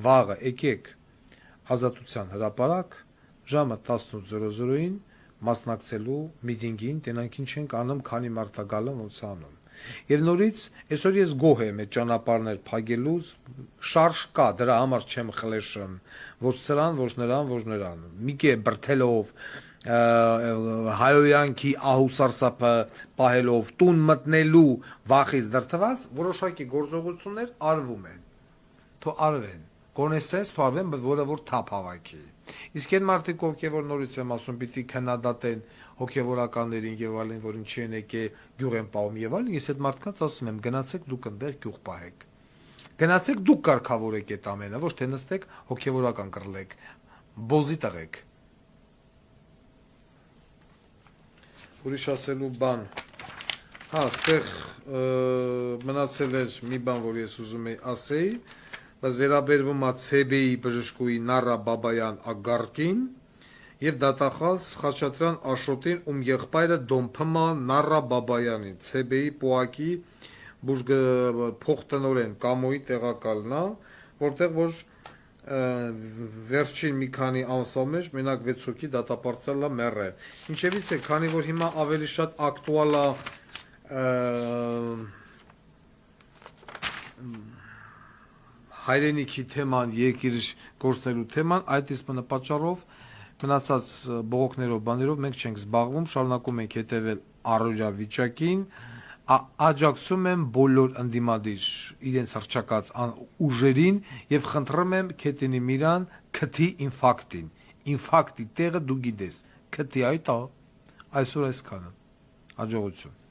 վաղը եկեք Ազատության հրապարակ ժամը 18:00-ին մասնակցելու միտինգին, տենանքին չենք անում, քանի մարդ է գալու ոնց անում։ Եվ նորից այսօր ես գոհ եմ այդ ճանապարհներ փակելուց, շարժ կա, դրա համար չեմ խլեշում, ոչ սրան, ոչ նրան, մի կե բրթելով հայոյանքի ահուսարսափը պահելով տուն մտնելու վախից դրթված որոշակի գործողություններ արվում են, թող արվեն, կոնեսես թող արվեն, բայց որը որ թափ հավաքի։ Իսկ այդ մարդիկ, ովքեր որ նորից եմ ասում, պիտի քննադատեն հոգևորականներին եւ այլն, որ ինչի են եկե գյուղ են պահում եւ այլն, ես այդ մարդկանց ասում եմ, գնացեք դուք այնտեղ գյուղ պահեք։ Գնացեք դուք կարգավորեք այդ ամենը, ոչ թե նստեք հոգևորական կռլեք, բոզի տղեք։ Ուրիշ ասելու բան։ Հա, այստեղ մնացել էր մի բան, որ ես ուզում եի ասեի, բայց վերաբերվում է ՑԲ-ի բժշկուի Նարա Բաբայան Ագարկին եւ դատախազ Խաչատրյան Աշոտին, ում եղբայրը Դոմփմա Նարա Բաբայանին, ՑԲ-ի պոակի փոխտնօրեն Կամոյի տեղակալն է, որտեղ որ վերջին մի քանի ամսվա մեջ մենակ 6 հոգի դատապարտել է մեռել։ Ինչևից է, քանի որ հիմա ավելի շատ ակտուալ է հայրենիքի թեման, երկիր գործնելու թեման, այդ իսկ պատճառով մնացած բողոքներով, բաներով մենք չենք զբաղվում, շարունակում ենք հետևել առօրյա վիճակին, աջակցում եմ բոլոր ընդդիմադիր իրենց հռչակած ուժերին եւ խնդրում եմ Քետինի Միրան քթի ինֆակտի տեղը դու գիտես, քթի այդ այսօր այսքանը, հաջողություն։